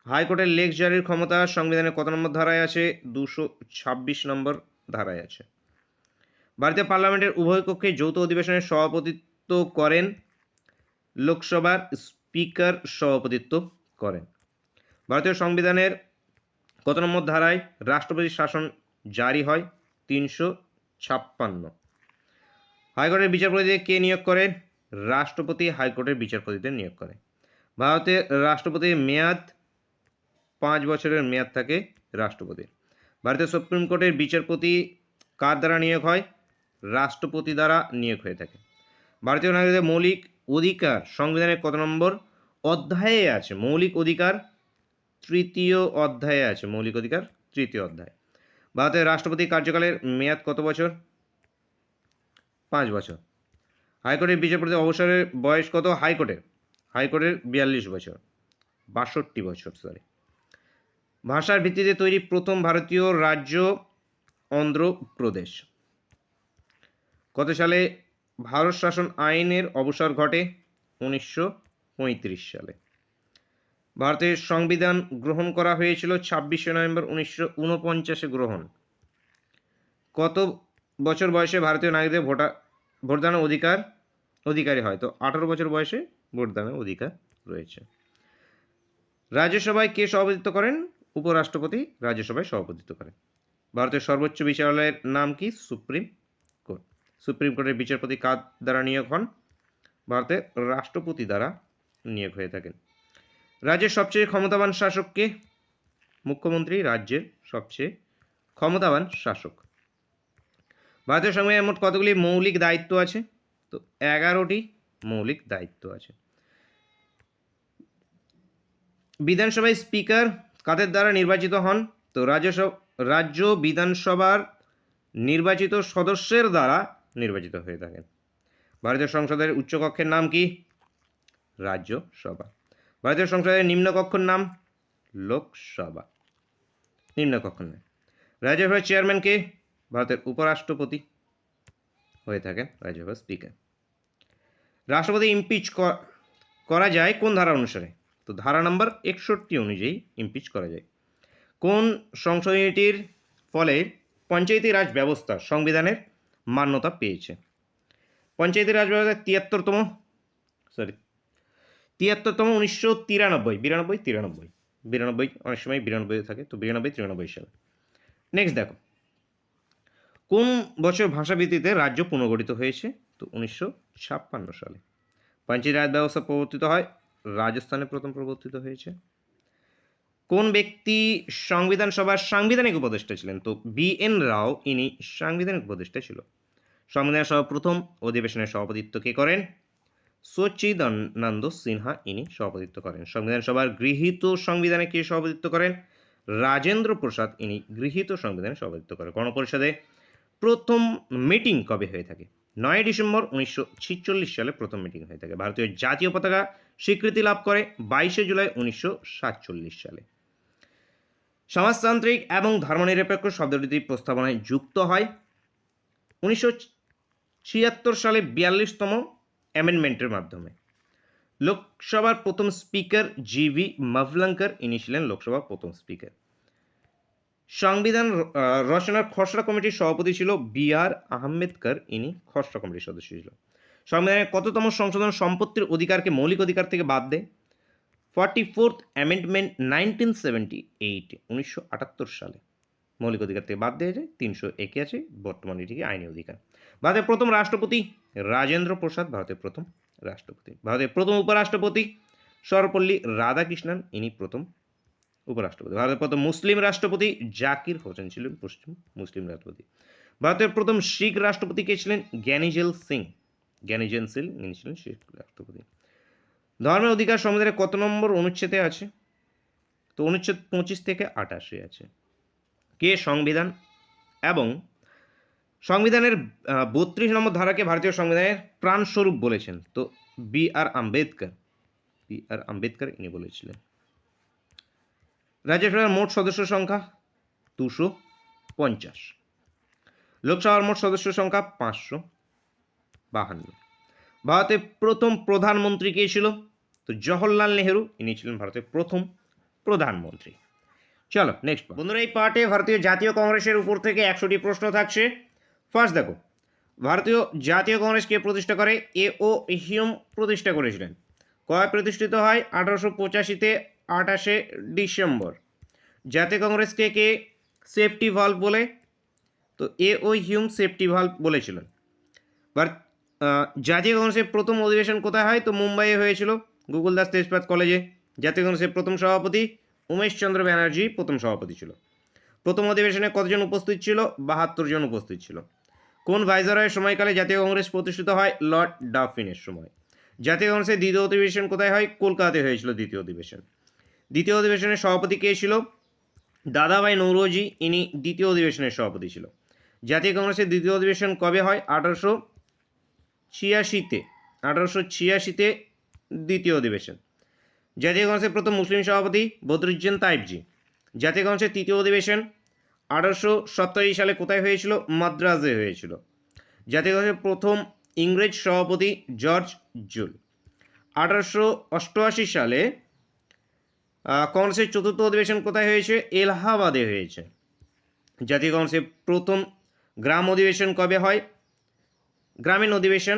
হাইকোর্টের লেখ জারির ক্ষমতা সংবিধানের কত নম্বর ধারায় আছে? 226 নম্বর ধারায় আছে। ভারতীয় পার্লামেন্টের উভয় কক্ষে যৌথ অধিবেশনের সভাপতিত্ব করেন লোকসভার স্পিকার সভাপতিত্ব করেন। ভারতীয় সংবিধানের কত নম্বর ধারায় রাষ্ট্রপতির শাসন জারি হয়? 356। হাইকোর্টের বিচারপতিদের কে নিয়োগ করেন? রাষ্ট্রপতি হাইকোর্টের বিচারপতিদের নিয়োগ করে। ভারতের রাষ্ট্রপতির মেয়াদ 5 বছরের মেয়াদ থাকে রাষ্ট্রপতির। ভারতীয় সুপ্রিম কোর্টের বিচারপতি কার দ্বারা নিয়োগ হয়? রাষ্ট্রপতি দ্বারা নিয়োগ হয়ে থাকে। ভারতীয় নাগরিকদের মৌলিক অধিকার সংবিধানের কত নম্বর অধ্যায়ে আছে? মৌলিক অধিকার 3য় অধ্যায়ে আছে। মৌলিক অধিকার 3য় অধ্যায়। ভারতের রাষ্ট্রপতি কার্যকালের মেয়াদ কত বছর? 5 বছর। হাইকোর্টের বিচারপতি অবসরের বয়স কত? হাইকোর্টের 42 বছর, 62 বছর সরি। ভাষার ভিত্তিতে তৈরি প্রথম ভারতীয় রাজ্য অন্ধ্রপ্রদেশ। কত সালে ভারত শাসন আইনের অবসর ঘটে? 1935 সালে। ভারতের সংবিধান গ্রহণ করা হয়েছিল 26শে নভেম্বর 1949 গ্রহণ। কত বছর বয়সে ভারতীয় নাগরিকদের ভোটদানের অধিকারী হয়? তো 18 বছর বয়সে ভোটদানের অধিকার রয়েছে। রাজ্যসভায় কে সভাপতিত্ব করেন? উপরাষ্ট্রপতি রাজ্যসভায় সভাপতিত্ব করেন। ভারতের সর্বোচ্চ বিচারালয়ের নাম কি? Supreme court. সুপ্রিম কোর্টের বিচারপতি কার দ্বারা নিয়োগ হন? ভারতের রাষ্ট্রপতি দ্বারা নিয়োগ হয়ে থাকেন। রাজ্যের সবচেয়ে ক্ষমতাবান শাসক কে? মুখ্যমন্ত্রী রাজ্যের সবচেয়ে ক্ষমতাবান শাসক। ভারতীয় সংবিধানে মোট কতগুলি মৌলিক দায়িত্ব আছে? তো 11টি মৌলিক দায়িত্ব আছে। বিধানসভায় স্পিকার কাদের দ্বারা নির্বাচিত হন? তো রাজ্য বিধানসভার নির্বাচিত সদস্যের দ্বারা নির্বাচিত হয়ে থাকেন। ভারতীয় সংসদের উচ্চকক্ষের নাম কি? রাজ্যসভা। ভারতীয় সংসদের নিম্নকক্ষের নাম? লোকসভা। নিম্নকক্ষের নাম। রাজ্যসভার চেয়ারম্যান কে? ভারতের উপরাষ্ট্রপতি হয়ে থাকেন রাজ্যসভার স্পিকার। রাষ্ট্রপতি ইমপিচ করা যায় কোন ধারা অনুসারে? তো ধারা নম্বর 61 অনুযায়ী ইমপিচ করা যায়। কোন সংশোধনীটির ফলে পঞ্চায়েতি রাজ ব্যবস্থা সংবিধানের মান্যতা পেয়েছে? পঞ্চায়েতি রাজ ব্যবস্থা 73তম 1993 অনেক সময় 92 থাকে, তো 93 সালে। নেক্সট দেখো, কোন বছর ভাষাভিত্তিতে রাজ্য পুনর্গঠিত হয়েছে? তো 1956 সালে। পঞ্চায়েত রাজ ব্যবস্থা প্রবর্তিত হয় রাজস্থানে, প্রথম প্রবর্তিত হয়েছে। কোন ব্যক্তি সংবিধান সভার সাংবিধানিক উপদেষ্টা ছিলেন? তো BN রাও ইনি সাংবিধানিক উপদেষ্টা ছিল। সংবিধান সভা প্রথম অধিবেশনের সভাপতিত্ব কে করেন? সচ্চিদানন্দ সিনহা ইনি সভাপতিত্ব করেন। সংবিধান সভার গৃহীত সংবিধানে কে সভাপতিত্ব করেন? রাজেন্দ্র প্রসাদ ইনি গৃহীত সংবিধানে সভাপতিত্ব করেন। গণপরিষদে প্রথম মিটিং কবে হয়ে থাকে? 9 ডিসেম্বর 1946 সালে প্রথম মিটিং হয়ে থাকে। ভারতীয় জাতীয় পতাকা স্বীকৃতি লাভ করে 22 জুলাই 1947 সালে। সমাজতান্ত্রিক এবং ধর্মনিরপেক্ষ শব্দটি প্রস্তাবনায় যুক্ত হয় 1976 সালে 42তম অ্যামেন্ডমেন্টের মাধ্যমে। লোকসভার প্রথম স্পিকার GV মাভলঙ্কর ইনি ছিলেন লোকসভার প্রথম স্পিকার। সংবিধান রচনার খসড়া কমিটির সভাপতি ছিল BR আহমেদকর ইনি খসড়া কমিটির সদস্য ছিল। সংবিধানের কততম সংশোধন সম্পত্তির অধিকারকে মৌলিক অধিকার থেকে বাদ দেয়? 44th অ্যামেন্ডমেন্ট 1978 সালে মৌলিক অধিকার থেকে বাদ দেওয়া যায়। 301 আছে, বর্তমানে এটিকে আইনি অধিকার। ভারতের প্রথম রাষ্ট্রপতি রাজেন্দ্র প্রসাদ ভারতের প্রথম রাষ্ট্রপতি। ভারতের প্রথম উপরাষ্ট্রপতি সর্বপল্লী রাধাকৃষ্ণন ইনি প্রথম উপরাষ্ট্রপতি। ভারতের প্রথম মুসলিম রাষ্ট্রপতি জাকির হোসেন ছিলেন পশ্চিম মুসলিম রাষ্ট্রপতি। ভারতের প্রথম শিখ রাষ্ট্রপতি কে ছিলেন? জ্ঞানীজেল সিং ইনি ছিলেন শিখ রাষ্ট্রপতি। ধর্মের অধিকার সংবিধানের কত নম্বর অনুচ্ছেদে আছে? তো অনুচ্ছেদ 25 থেকে 88 আছে। কে সংবিধান এবং সংবিধানের 32 নম্বর ধারাকে ভারতীয় সংবিধানের প্রাণস্বরূপ বলেছেন? তো বি আর আম্বেদকর ইনি বলেছিলেন। রাজ্যসভার মোট সদস্য সংখ্যা 250। লোকসভার মোট সদস্য সংখ্যা 552। ভারতের প্রথম প্রধানমন্ত্রী কে ছিল? তো জওহরলাল নেহেরু ইনি ছিলেন ভারতের প্রথম প্রধানমন্ত্রী। চলো নেক্সট। বন্ধুরা, এই পার্টে ভারতীয় জাতীয় কংগ্রেসের উপর থেকে 100টি প্রশ্ন থাকছে। ফার্স্ট দেখো, ভারতীয় জাতীয় কংগ্রেস কে প্রতিষ্ঠা করে? এ.ও. হিউম প্রতিষ্ঠা করেছিলেন। কবে প্রতিষ্ঠিত হয়? 1885-তে 28শে ডিসেম্বর। জাতীয় কংগ্রেসকে কে সেফটি ভাল্ভ বলে? তো এ.ও. হিউম সেফটি ভাল্ভ বলেছিলেন। জাতীয় কংগ্রেসের প্রথম অধিবেশন কোথায় হয়? তো মুম্বাইয়ে হয়েছিল, গোকুল দাস তেজপাত কলেজে। জাতীয় কংগ্রেসের প্রথম সভাপতি উমেশ চন্দ্র ব্যানার্জি প্রথম সভাপতি ছিল। প্রথম অধিবেশনে কতজন উপস্থিত ছিল? 72 জন উপস্থিত ছিল। কোন ভাইসরয়ের সময়কালে জাতীয় কংগ্রেস প্রতিষ্ঠিত হয়? লর্ড ডাফিনের সময়। জাতীয় কংগ্রেসের দ্বিতীয় অধিবেশন কোথায় হয়? কলকাতাতে হয়েছিল দ্বিতীয় অধিবেশন। দ্বিতীয় অধিবেশনের সভাপতি কে ছিল? দাদাভাই নৌরোজি, ইনি দ্বিতীয় অধিবেশনের সভাপতি ছিল। জাতীয় কংগ্রেসের দ্বিতীয় অধিবেশন কবে হয়? 1886-তে দ্বিতীয় অধিবেশন। জাতীয় কংগ্রেসের প্রথম মুসলিম সভাপতি বদরুদ্দীন তাইবজি। জাতীয় কংগ্রেসের তৃতীয় অধিবেশন 1887 সালে কোথায় হয়েছিল? মাদ্রাজে হয়েছিল। জাতীয় কংগ্রেসের প্রথম ইংরেজ সভাপতি জর্জ জুল। 1888 সালে কংগ্রেসের চতুর্থ অধিবেশন কোথায় হয়েছে? এলাহাবাদে হয়েছে। জাতীয় কংগ্রেসের প্রথম গ্রাম অধিবেশন কবে হয়? গ্রামীণ অধিবেশন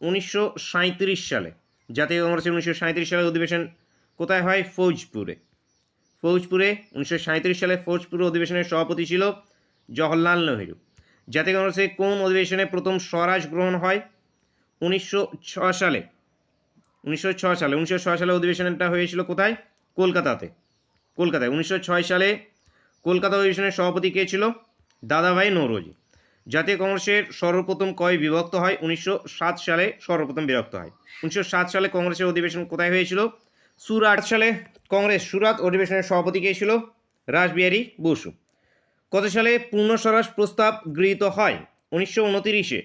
1937 সালে। জাতীয় কংগ্রেসের 1937 সালের অধিবেশন কোথায় হয়? ফৌজপুরে। 1937 সালে ফৌজপুর অধিবেশনের সভাপতি ছিল জওহরলাল নেহেরু। জাতীয় কংগ্রেসের কোন অধিবেশনে প্রথম স্বরাজ গ্রহণ হয়? 1906 সালে। 1906 সালে অধিবেশনটা হয়েছিল কোথায়? কলকাতায়। 1906 সালে কলকাতা অধিবেশনের সভাপতি কে ছিল? দাদাভাই নৌরোজি। জাতীয় কংগ্রেসের সর্বপ্রথম কবে বিভক্ত হয়? 1907 সালে সর্বপ্রথম বিভক্ত হয়। 1907 সালে কংগ্রেসের অধিবেশন কোথায় হয়েছিল? সুরাট। সালে কংগ্রেস সুরাট অধিবেশনের সভাপতি কে ছিল? রাসবিহারী বসু। কত সালে পূর্ণ স্বরাজ প্রস্তাব গৃহীত হয়? 1929-এ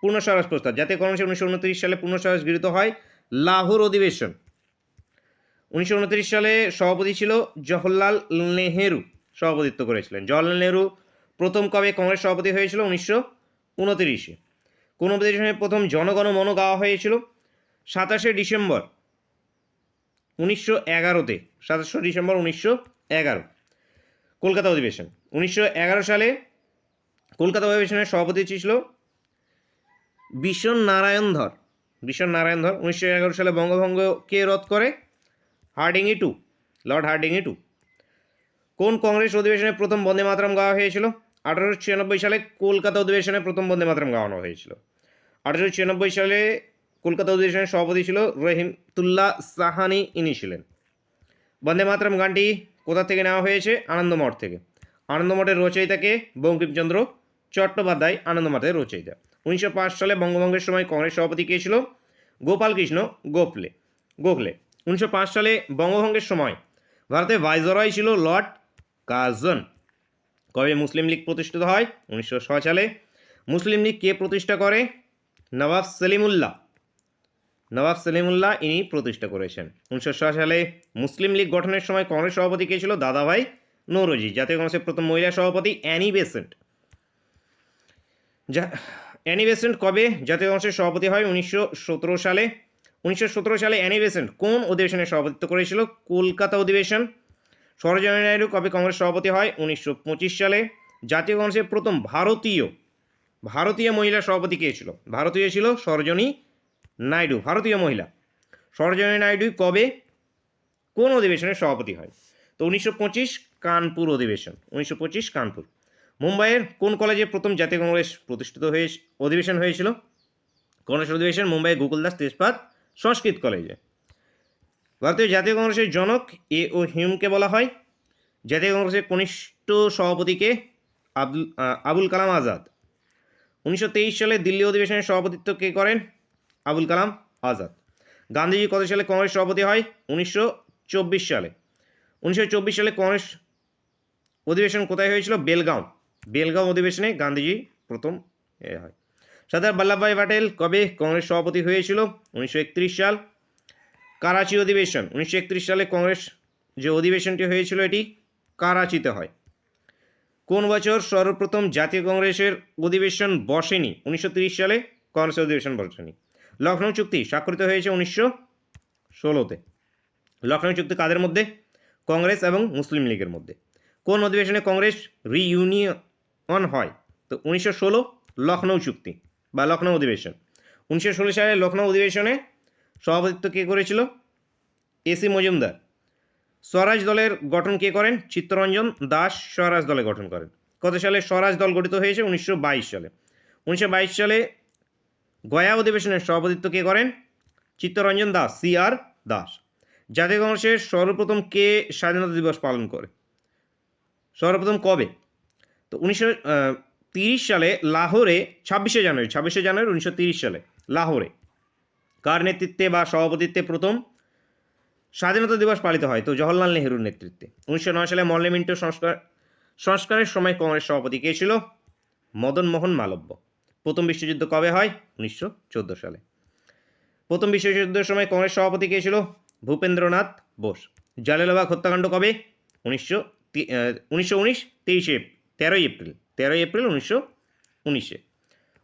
পূর্ণ স্বরাজ প্রস্তাব। জাতীয় কংগ্রেসের 1929 সালে পূর্ণ স্বরাজ গৃহীত হয় লাহোর অধিবেশন। 1929 সালে সভাপতি ছিল জওহরলাল নেহেরু, সভাপতিত্ব করেছিলেন। জওহরলাল নেহেরু প্রথম কবে কংগ্রেস সভাপতি হয়েছিল? 1929-এ। কোন অধিবেশনে প্রথম জনগণ মন গাওয়া হয়েছিল? 27শে ডিসেম্বর 1911-তে। 27শে ডিসেম্বর 1911। কলকাতা অধিবেশন 1911 সালে কলকাতা অধিবেশনের সভাপতি ছিল বিষণ নারায়ণ ধর। 1911 সালে বঙ্গভঙ্গকে রদ করে? হার্ডিংই টু, লর্ড হার্ডিংই টু। কোন কংগ্রেস অধিবেশনে প্রথম বন্দে মাতরম গাওয়া হয়েছিল? 1896 সালে কলকাতা অধিবেশনে প্রথম বন্দে মাতরম গাওয়ানো হয়েছিল। 1896 সালে কলকাতা অধিবেশনের সভাপতি ছিল রহিমতুল্লাহ সাহানি, ইনি ছিলেন। বন্দে মাতরম গানটি কোথা থেকে নেওয়া হয়েছে? আনন্দমঠ থেকে। আনন্দমঠের রচয়িতাকে? বঙ্কিমচন্দ্র চট্টোপাধ্যায় আনন্দমঠের রচয়িতা। 1905 সালে বঙ্গভঙ্গের সময় কংগ্রেস সভাপতি কে ছিল? গোপালকৃষ্ণ গোখলে। 1905 সালে বঙ্গভঙ্গের সময় ভারতের ভাইসরয় ছিল লর্ড কার্জন। কবে মুসলিম লীগ প্রতিষ্ঠিত হয়? 1906 সালে। মুসলিম লীগ কে প্রতিষ্ঠা করে? নবাব সলিমুল্লাহ ইনি প্রতিষ্ঠা করেছেন। 1906 সালে মুসলিম লীগ গঠনের সময় কংগ্রেস সভাপতি কে ছিল? দাদাভাই নৌরোজি। জাতীয় কংগ্রেসের প্রথম মহিলা সভাপতি অ্যানি বেসেন্ট। অ্যানি বেসেন্ট কবে জাতীয় কংগ্রেসের সভাপতি হয়? 1917 সালে। 1917 সালে অ্যানি বেসেন্ট কোন অধিবেশনে সভাপতিত্ব করেছিল? কলকাতা অধিবেশন। সরোজিনী নাইডু কবে কংগ্রেস সভাপতি হয়? 1925 সালে। জাতীয় কংগ্রেসের প্রথম ভারতীয় মহিলা সভাপতি কে ছিল? ভারতীয় ছিল সরোজিনী নাইডু, ভারতীয় মহিলা। সরোজিনী নাইডু কবে কোন অধিবেশনের সভাপতি হয়? তো 1925 কানপুর অধিবেশন। 1925 কানপুর। মুম্বাইয়ের কোন কলেজে প্রথম জাতীয় কংগ্রেস প্রতিষ্ঠিত অধিবেশন হয়েছিল? কংগ্রেস অধিবেশন মুম্বাইয়ের গোকুল দাস তেজপাত সংস্কৃত কলেজে। ভারতীয় জাতীয় কংগ্রেসের জনক এ.ও. হিউমকে বলা হয়। জাতীয় কংগ্রেসের কনিষ্ঠ সভাপতিকে? আবুল কালাম আজাদ। 1923 সালে দিল্লি অধিবেশনের সভাপতিত্ব কে করেন? আবুল কালাম আজাদ। গান্ধীজি কত সালে কংগ্রেস সভাপতি হয়? 1924 সালে। 1924 সালে কংগ্রেস অধিবেশন কোথায় হয়েছিল? বেলগাঁও অধিবেশনে গান্ধীজি প্রথম এ হয়। সর্দার বল্লভভাই প্যাটেল কবে কংগ্রেস সভাপতি হয়েছিল? 1931 সাল। করাচি অধিবেশন 1931 সালে কংগ্রেস যে অধিবেশনটি হয়েছিল এটি করাচিতে হয়। কোন বছর সর্বপ্রথম জাতীয় কংগ্রেসের অধিবেশন বসেনি? 1930 সালে কংগ্রেসের অধিবেশন বসেনি। লখনৌ চুক্তি স্বাক্ষরিত হয়েছে 1916-তে। লখনৌ চুক্তি কাদের মধ্যে? কংগ্রেস এবং মুসলিম লীগের মধ্যে। কোন অধিবেশনে কংগ্রেস রিইউনিয়ন হয়? তো 1916 লখনৌ চুক্তি বা লখনৌ অধিবেশন। 1916 সালে লখনৌ অধিবেশনে সভাপতিত্ব কে করেছিল? এসি মজুমদার। স্বরাজ দলের গঠন কে করেন? চিত্তরঞ্জন দাস স্বরাজ দলে গঠন করেন। কত সালে স্বরাজ দল গঠিত হয়েছে? 1922 সালে। 1922 সালে গয়া অধিবেশনের সভাপতিত্ব কে করেন? চিত্তরঞ্জন দাস, CR দাস। জাতীয় কংগ্রেসের সর্বপ্রথম কে স্বাধীনতা দিবস পালন করে? সর্বপ্রথম কবে? তো 1930 সালে লাহোরে 26শে জানুয়ারি 1930 সালে লাহোরে কার নেতৃত্বে বা সভাপতিত্বে প্রথম স্বাধীনতা দিবস পালিত হয়? তো জওহরলাল নেহরুর নেতৃত্বে। 1909 সালে মর্লেমেন্টো সংস্কারের সময় কংগ্রেস সভাপতি কে ছিল? মদন মোহন মালব্য। প্রথম বিশ্বযুদ্ধ কবে হয়? 1914 সালে। প্রথম বিশ্বযুদ্ধের সময় কংগ্রেস সভাপতি কে ছিল? ভূপেন্দ্রনাথ বোস। জালিয়ানওয়ালাবাগ হত্যাকাণ্ড কবে? 1919 13 এপ্রিল 1919।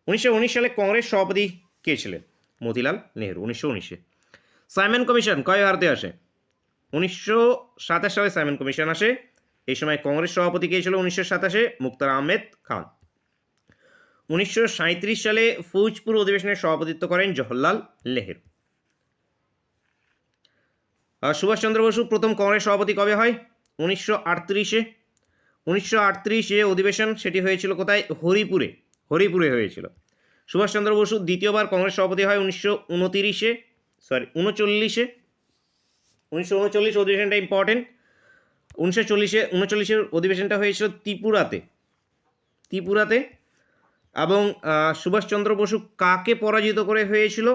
1919 সালে কংগ্রেস সভাপতি কে ছিলেন? মতিলাল নেহরু। 1919-এ। সাইমন কমিশন কবে ভারতে আসে? 1927 সালে সাইমন কমিশন আসে। এই সময় কংগ্রেস সভাপতি কে ছিল? 1927-এ মুক্তার আহমেদ খান। 1937 সালে ফৌজপুর অধিবেশনের সভাপতিত্ব করেন জওহরলাল নেহরু। সুভাষচন্দ্র বসু প্রথম কংগ্রেস সভাপতি কবে হয়? 1938-এ। 1938-এ অধিবেশন সেটি হয়েছিল কোথায়? হরিপুরে হয়েছিল। সুভাষচন্দ্র বসু দ্বিতীয়বার কংগ্রেস সভাপতি হয় 1939-এ 1939 অধিবেশনটা ইম্পর্টেন্ট। 1939-এর অধিবেশনটা হয়েছিল ত্রিপুরাতে এবং সুভাষচন্দ্র বসু কাকে পরাজিত করে হয়েছিল?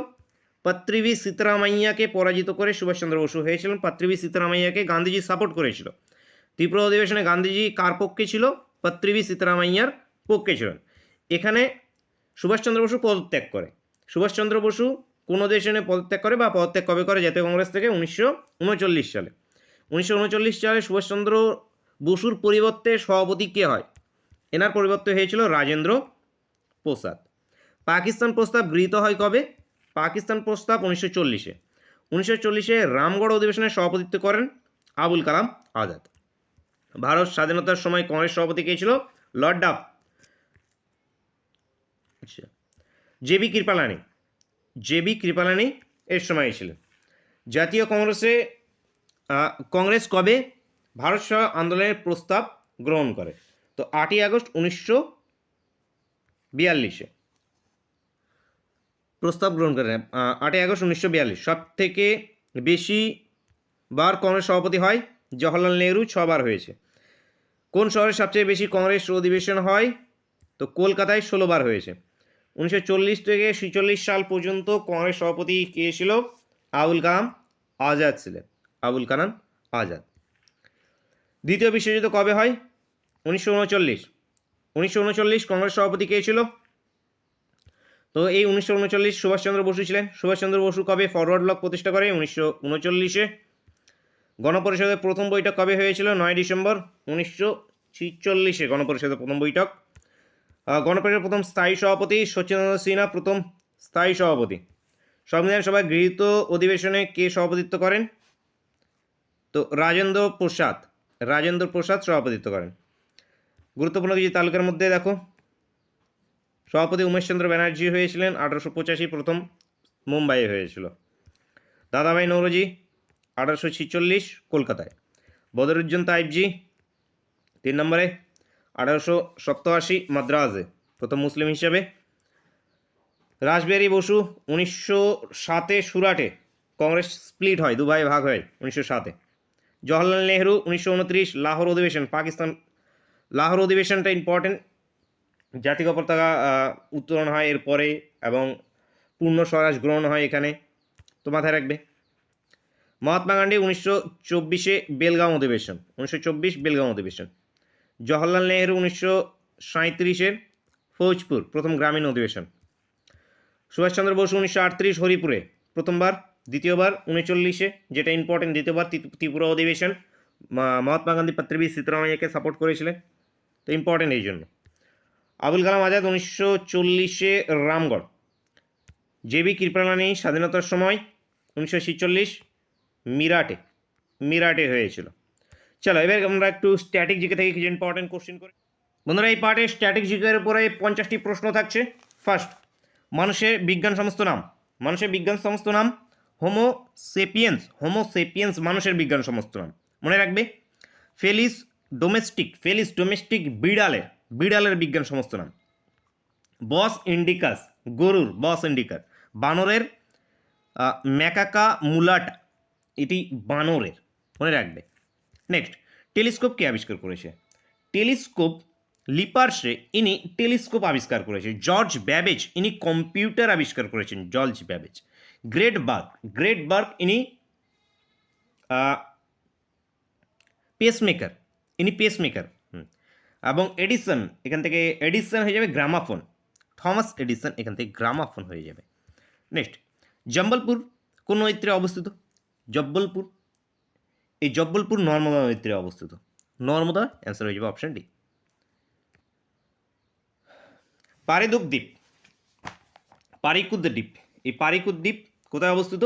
পত্রিভি সীতারামাইয়াকে পরাজিত করে সুভাষচন্দ্র বসু হয়েছিলেন। পত্রিভি সীতারামাইয়াকে গান্ধীজি সাপোর্ট করেছিল। ত্রিপুরা অধিবেশনে গান্ধীজি কার পক্ষে ছিল? পত্রিভি সীতারামাইয়ার পক্ষে ছিলেন। এখানে সুভাষচন্দ্র বসু পদত্যাগ করে। সুভাষচন্দ্র বসু কোন অধিবেশনে পদত্যাগ করে বা পদত্যাগ কবে করে জাতীয় কংগ্রেস থেকে? 1939 সালে। 1939 সালে সুভাষচন্দ্র বসুর পরিবর্তে সভাপতি কে হয়? এনার পরিবর্তে হয়েছিল রাজেন্দ্র প্রসাদ। পাকিস্তান প্রস্তাব গৃহীত হয় কবে? পাকিস্তান প্রস্তাব 1940-এ। 1940-এ রামগড় অধিবেশনের সভাপতিত্ব করেন আবুল কালাম আজাদ। ভারত স্বাধীনতার সময় কংগ্রেস সভাপতি কে ছিল? Lord Duff. আচ্ছা, জেবি কৃপালানি এর সময় ছিলেন। জাতীয় কংগ্রেস কবে ভারত সহ আন্দোলনের প্রস্তাব গ্রহণ করে? তো 8ই আগস্ট 1942-এ প্রস্তাব গ্রহণ করেন। 8ই আগস্ট 1942। সব থেকে বেশি বার কংগ্রেস সভাপতি হয় জওহরলাল নেহরু, 6 বার হয়েছে। কোন শহরে সবচেয়ে বেশি কংগ্রেস অধিবেশন হয়? তো কলকাতায় 16 বার হয়েছে। 1940 থেকে 46 সাল পর্যন্ত কংগ্রেস সভাপতি কে ছিল? আবুল কালাম আজাদ ছিলেন। আবুল কালাম আজাদ। দ্বিতীয় বিশ্বযুদ্ধ কবে হয়? 1939। 1939 কংগ্রেস সভাপতি কে ছিল? তো এই 1939 সুভাষচন্দ্র বসু ছিলেন। সুভাষচন্দ্র বসু কবে ফরওয়ার্ড ব্লক প্রতিষ্ঠা করে? 1939-এ। গণপরিষদের প্রথম বৈঠক কবে হয়েছিল? 9 ডিসেম্বর 1946-এ গণপরিষদের প্রথম বৈঠক। গণপরিষদের প্রথম স্থায়ী সভাপতি সচিদানন্দ সিনহা প্রথম স্থায়ী সভাপতি। সংবিধান সভায় গৃহীত অধিবেশনে কে সভাপতিত্ব করেন? তো রাজেন্দ্র প্রসাদ সভাপতিত্ব করেন। গুরুত্বপূর্ণ কিছু তালুকের মধ্যে দেখো, সভাপতি উমেশচন্দ্র ব্যানার্জি হয়েছিলেন 1885, প্রথম মুম্বাইয়ে হয়েছিল। দাদাভাই নৌরোজি 1846 কলকাতায়। বদরুদ্দোন তাইবজি 3 নম্বরে 1887 মাদ্রাজে প্রথম মুসলিম হিসেবে। রাসবিহারী বসু 1907-এ সুরাটে কংগ্রেস স্প্লিট হয়, দু ভাগে ভাগ হয় 1907-এ। জওহরলাল নেহরু 1929 লাহোর অধিবেশন, পাকিস্তান। লাহোর অধিবেশনটা ইম্পর্টেন্ট, জাতীয় পতাকা উত্তোলন হয় এরপরে এবং পূর্ণ স্বরাজ গ্রহণ হয় এখানে, তো মাথায় রাখবে। মহাত্মা গান্ধী 1924-এ বেলগাঁও অধিবেশন, 1924 বেলগাঁও অধিবেশন। জওহরলাল নেহরু 1937-এর ফৌজপুর প্রথম গ্রামীণ অধিবেশন। সুভাষচন্দ্র বসু 1938 হরিপুরে প্রথমবার, দ্বিতীয়বার 1939-এ, যেটা ইম্পর্টেন্ট, দ্বিতীয়বার ত্রিপুরা অধিবেশন, মহাত্মা গান্ধী পত্রবী সিদ্ধরামাইয়াকে সাপোর্ট করেছিলেন, তো ইম্পর্টেন্ট এই জন্য। আবুল কালাম আজাদ 1940-এ রামগড়। জেবি কৃপলানি স্বাধীনতার সময় 1946 মিরাটে হয়েছিল। চলো এবার আমরা একটু স্ট্যাটিক জিকে থেকে কিছু ইম্পর্টেন্ট কোশ্চেন করি। বন্ধুরা এই পার্টে স্ট্যাটিক জিকের উপরে 50টি প্রশ্ন থাকছে। ফার্স্ট, মানুষের বিজ্ঞান সমস্ত নাম। মানুষের বিজ্ঞান সমস্ত নাম হোমোসেপিয়েন্স মানুষের বিজ্ঞান সমস্ত নাম মনে রাখবে। ফেলিস ডোমেস্টিক বিড়ালের বিজ্ঞান সমস্ত নাম। বস ইন্ডিকাস গরুর বস ইন্ডিকার। বানরের ম্যাকাকা মুলাটা, এটি বানরের, মনে রাখবে। নেক্সট, টেলিস্কোপ কে আবিষ্কার করেছে? টেলিস্কোপ লিপার্সে ইনি টেলিস্কোপ আবিষ্কার করেছে। জর্জ ব্যাবেজ ইনি কম্পিউটার আবিষ্কার করেছেন। George Babbage. গ্রেট বার্গ ইনি পেসমেকার, এবং এডিসন, এখান থেকে এডিসন হয়ে যাবে গ্রামাফোন। থমাস এডিসন এখান থেকে গ্রামাফোন হয়ে যাবে। নেক্সট, জব্বলপুর কোন নদীতে অবস্থিত? জব্বলপুর নর্মদা নদীতে অবস্থিত। নর্মদা, অ্যান্সার হয়ে যাবে অপশন ডি। পারিকুদ দ্বীপ, এই পারিকুদ দ্বীপ কোথায় অবস্থিত?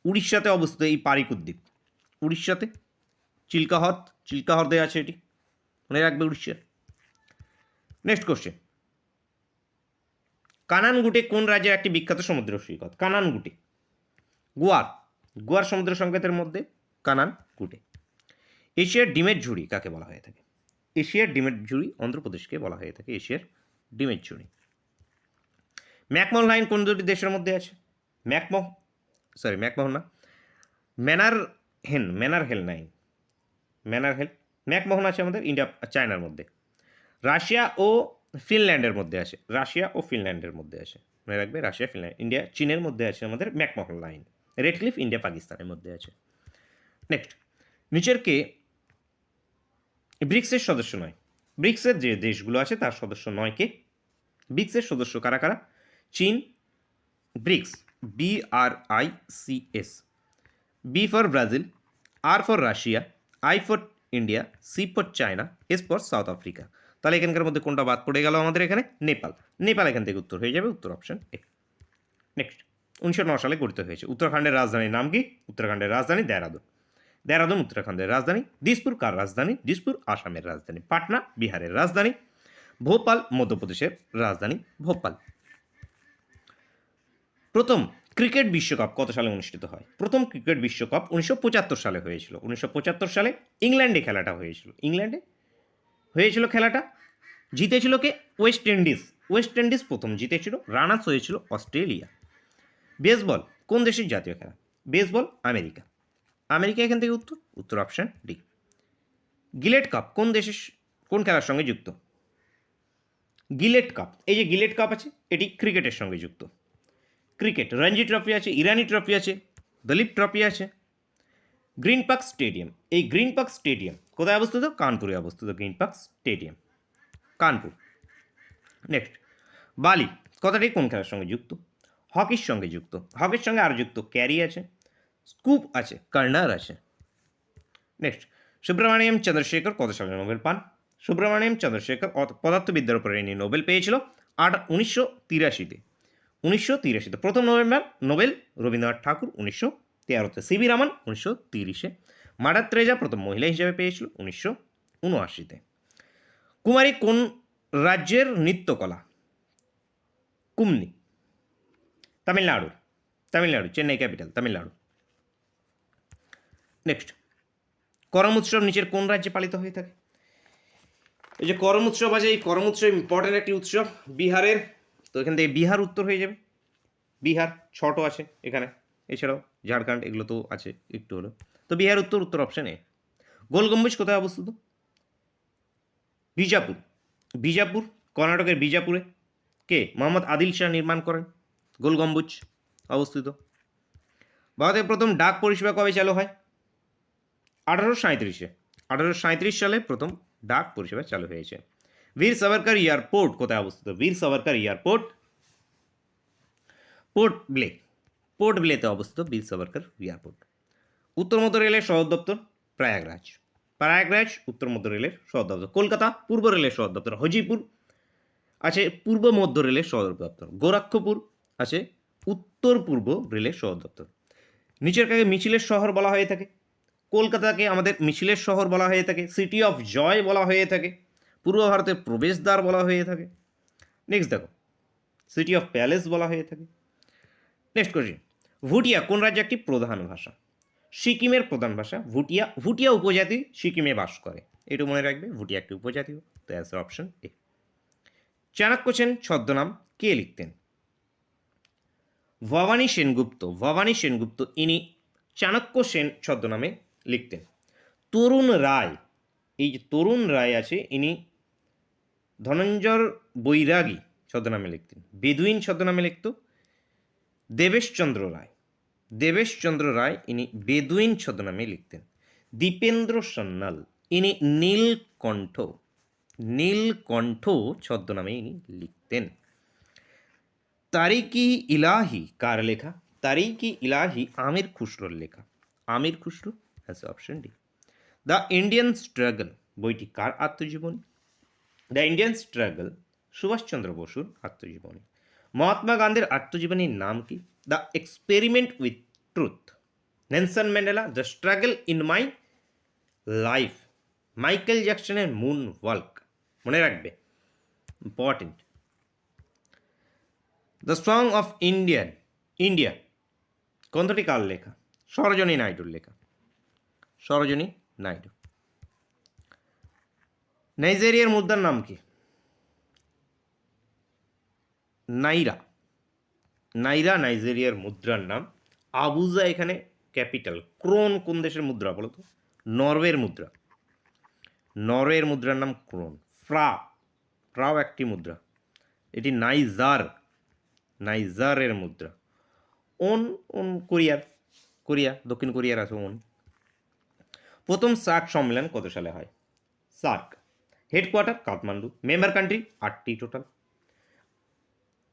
উড়িষ্যাতে অবস্থিত এই পারিকুদ দ্বীপ। উড়িষ্যাতে চিল্কা হ্রদে আছে এটি, মনে রাখবে উড়িষ্যার। নেক্সট কোশ্চেন, কানানগুটে কোন রাজ্যের একটি বিখ্যাত সমুদ্র সৈকত? কানানগুটে গোয়ার সমুদ্র সংকেতের মধ্যে কানানগুটে। এশিয়ার ডিমের ঝুড়ি কাকে বলা হয়ে থাকে? এশিয়ার ডিমের ঝুড়ি অন্ধ্রপ্রদেশকে বলা হয়ে থাকে এশিয়ার ডিমের ঝুড়ি। ম্যাকমোহন লাইন কোন দুটি দেশের মধ্যে আছে? ম্যাকমোহন আছে আমাদের ইন্ডিয়া চায়নার মধ্যে। রাশিয়া ও ফিনল্যান্ডের মধ্যে আছে। মনে রাখবে, রাশিয়া ফিনল্যান্ড। ইন্ডিয়া চীনের মধ্যে আছে আমাদের McMahon line. Red cliff India পাকিস্তানের মধ্যে আছে। নেক্সট, নিচের কে ব্রিক্সের সদস্য নয়? ব্রিক্সের যে দেশগুলো আছে তার সদস্য নয় কে? ব্রিক্সের সদস্য কারা কারা? চীন, bricks, BRICS। B for Brazil, R for Russia, I for India, C for China, S for south Africa. তাহলে এখানকার মধ্যে কোনটা বাদ পড়ে গেল আমাদের? এখানে নেপাল এখান থেকে উত্তর হয়ে যাবে, উত্তর অপশন এ। নেক্সট, 1909 সালে গঠিত হয়েছে। উত্তরাখণ্ডের রাজধানীর নাম কি? উত্তরাখণ্ডের রাজধানী দেহরাদুন উত্তরাখণ্ডের রাজধানী। দিসপুর কার রাজধানী? দিসপুর আসামের রাজধানী। পাটনা বিহারের রাজধানী। ভোপাল মধ্যপ্রদেশের রাজধানী ভোপাল। প্রথম ক্রিকেট বিশ্বকাপ কত সালে অনুষ্ঠিত হয়? প্রথম ক্রিকেট বিশ্বকাপ 1975 সালে হয়েছিল। 1975 সালে ইংল্যান্ডে খেলাটা হয়েছিল। খেলাটা জিতেছিল কে? ওয়েস্ট ইন্ডিজ প্রথম জিতেছিল। রানার্স হয়েছিল অস্ট্রেলিয়া। বেসবল কোন দেশের জাতীয় খেলা? বেসবল আমেরিকা এখান থেকে উত্তর অপশন ডি। গিলেট কাপ কোন খেলার সঙ্গে যুক্ত? গিলেট কাপ, এই যে গিলেট কাপ আছে এটি ক্রিকেটের সঙ্গে যুক্ত। ক্রিকেট রঞ্জি ট্রফি আছে, ইরানি ট্রফি আছে, দলীপ ট্রফি আছে। গ্রিন পার্ক স্টেডিয়াম কোথায় অবস্থিত? কানপুরে অবস্থিত green park stadium, Kanpur. Next, বালি কথাটি কোন খেলার সঙ্গে যুক্ত? হকির সঙ্গে যুক্ত। হকির সঙ্গে আর যুক্ত ক্যারি আছে, স্কুপ আছে, কর্নার আছে। নেক্সট, সুব্রমণিয়াম চন্দ্রশেখর কত সালে নোবেল পান? সুব্রমণিয়াম চন্দ্রশেখর পদার্থবিদ্যার উপরে ইনি নোবেল পেয়েছিল 1983-তে। 1983-তে প্রথম নোবেল রবীন্দ্রনাথ ঠাকুর 1913-তে, সিভি রামন 1930-এ, মাদার তেরেসা প্রথম মহিলা হিসেবে পেয়েছিল 1979-তে। কুমারী কোন রাজ্যের নৃত্যকলা? কুমনি তামিলনাড়ু, চেন্নাই ক্যাপিটাল তামিলনাড়ু। নেক্সট, করম উৎসব নিচের কোন রাজ্যে পালিত হয়ে থাকে? এই যে করম উৎসব আছে, এই করম উৎসব ইম্পর্টেন্ট একটি উৎসব বিহারের, তো এখান থেকে বিহার উত্তর হয়ে যাবে। বিহার ছটো আছে এখানে, এছাড়াও ঝাড়খণ্ড এগুলো তো আছে একটু হলো, তো বিহার উত্তর অপশন এ। গোল গম্বুজ কোথায় অবস্থিত? বিজাপুর কর্ণাটকের বিজাপুরে। কে? মোহাম্মদ আদিল শাহ নির্মাণ করেন। গোল গম্বুজ অবস্থিত। ভারতের প্রথম ডাক পরিষেবা কবে চালু হয়? 1837-এ। 1837 সালে প্রথম ডাক পরিষেবা চালু হয়েছে। বীর সাভারকার এয়ারপোর্ট কোথায় অবস্থিত? বীর সাভারকার এয়ারপোর্ট পোর্ট ব্লেতে অবস্থিত বীর সাভারকার এয়ারপোর্ট। উত্তর মধ্য রেলের সদর দপ্তর প্রয়াগরাজ উত্তর মধ্য রেলের সদর দপ্তর। কলকাতা পূর্ব রেলের সদর দপ্তর হজিপুর আছে পূর্ব মধ্য রেলের সদর দপ্তর। গোরক্ষপুর আছে উত্তর পূর্ব রেলের সদর দপ্তর। নিচের কাকে মিছিলের শহর বলা হয়ে থাকে? কলকাতাকে আমাদের মিছিলের শহর বলা হয়ে থাকে, সিটি অফ জয় বলা হয়ে থাকে, পূর্ব ভারতের প্রবেশদ্বার বলা হয়ে থাকে। নেক্সট দেখো, সিটি অফ প্যালেস বলা হয়ে থাকে। নেক্সট কোশ্চেন, ভুটিয়া কোন রাজ্যে একটি প্রধান ভাষা? সিকিমের প্রধান ভাষা ভুটিয়া। ভুটিয়া উপজাতি সিকিমে বাস করে, এটা মনে রাখবে, ভুটিয়া একটি উপজাতি। তো answer option A. Chanakya Sen ছদ্মনাম কে লিখতেন? ভবানী সেনগুপ্ত ইনি চাণক্য সেন ছদ্মনামে লিখতেন। তরুণ রায়, এই যে তরুণ রায় আছে, ইনি ধনঞ্জয় বৈরাগী ছদ্মনামে লিখতেন। বেদুইন ছদ্মনামে লিখত দেবেশচন্দ্র রায় ইনি বেদুইন ছদ্মনামে লিখতেন। দীপেন্দ্র সান্যাল ইনি নীলকণ্ঠ ছদ্মনামে ইনি লিখতেন। তারিক-ই ইলাহি কার লেখা? তারিক-ই ইলাহি আমির খুসরোর লেখা। Amir Khusro, answer option D. The Indian struggle বইটি কার আত্মজীবনী? দ্য ইন্ডিয়ান স্ট্রাগল সুভাষচন্দ্র বসুর আত্মজীবনী। মহাত্মা গান্ধীর আত্মজীবনীর নাম কি? The experiment with truth. Nelson Mandela the struggle in my life. Michael জ্যাকসনের মুন ওয়াক, মনে রাখবে, important. The song of India গ্রন্থটি কার লেখা? সরোজিনী নাইডুর লেখা। সরোজিনী নাইডু। নাইজেরিয়ার মুদ্রার নাম কি? নাইরা নাইজেরিয়ার মুদ্রার নাম। আবুজা এখানে ক্যাপিটাল। ক্রোন কোন দেশের মুদ্রা বলো তো? নরওয়ের মুদ্রার নাম ক্রোন। ফ্রাও একটি মুদ্রা, এটি নাইজারের মুদ্রা। ওন কোরিয়া দক্ষিণ কোরিয়ার আছে ওন। প্রথম সার্ক সম্মেলন কত সালে হয়? SAARC headquarter Kathmandu. Member country 8টি টোটাল।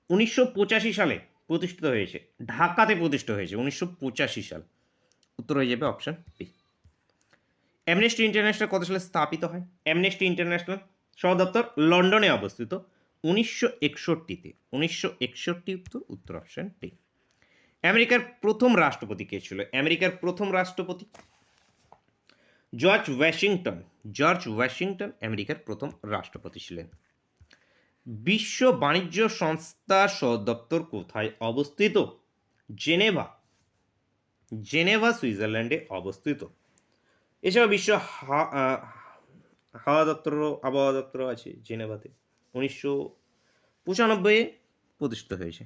1985 সালে প্রতিষ্ঠিত হয়েছে, ঢাকাতে প্রতিষ্ঠিত হয়েছে 1985 সাল। উত্তর হয়ে যাবে অপশন বি। অ্যামনেস্টি ইন্টারন্যাশনাল কত সালে স্থাপিত হয়? অ্যামনেস্টি ইন্টারন্যাশনাল সদর দপ্তর লন্ডনে অবস্থিত 1961-তে। 1961 উত্তর অপশন ডি। আমেরিকার প্রথম রাষ্ট্রপতি কে ছিল? আমেরিকার প্রথম রাষ্ট্রপতি জর্জ ওয়াশিংটন আমেরিকার প্রথম রাষ্ট্রপতি ছিলেন। বিশ্ব বাণিজ্য সংস্থার সদর দপ্তর কোথায় অবস্থিত? জেনেভা সুইজারল্যান্ডে অবস্থিত। এছাড়া বিশ্ব আবহাওয়া দপ্তর আছে জেনেভাতে, 1995 প্রতিষ্ঠিত হয়েছে।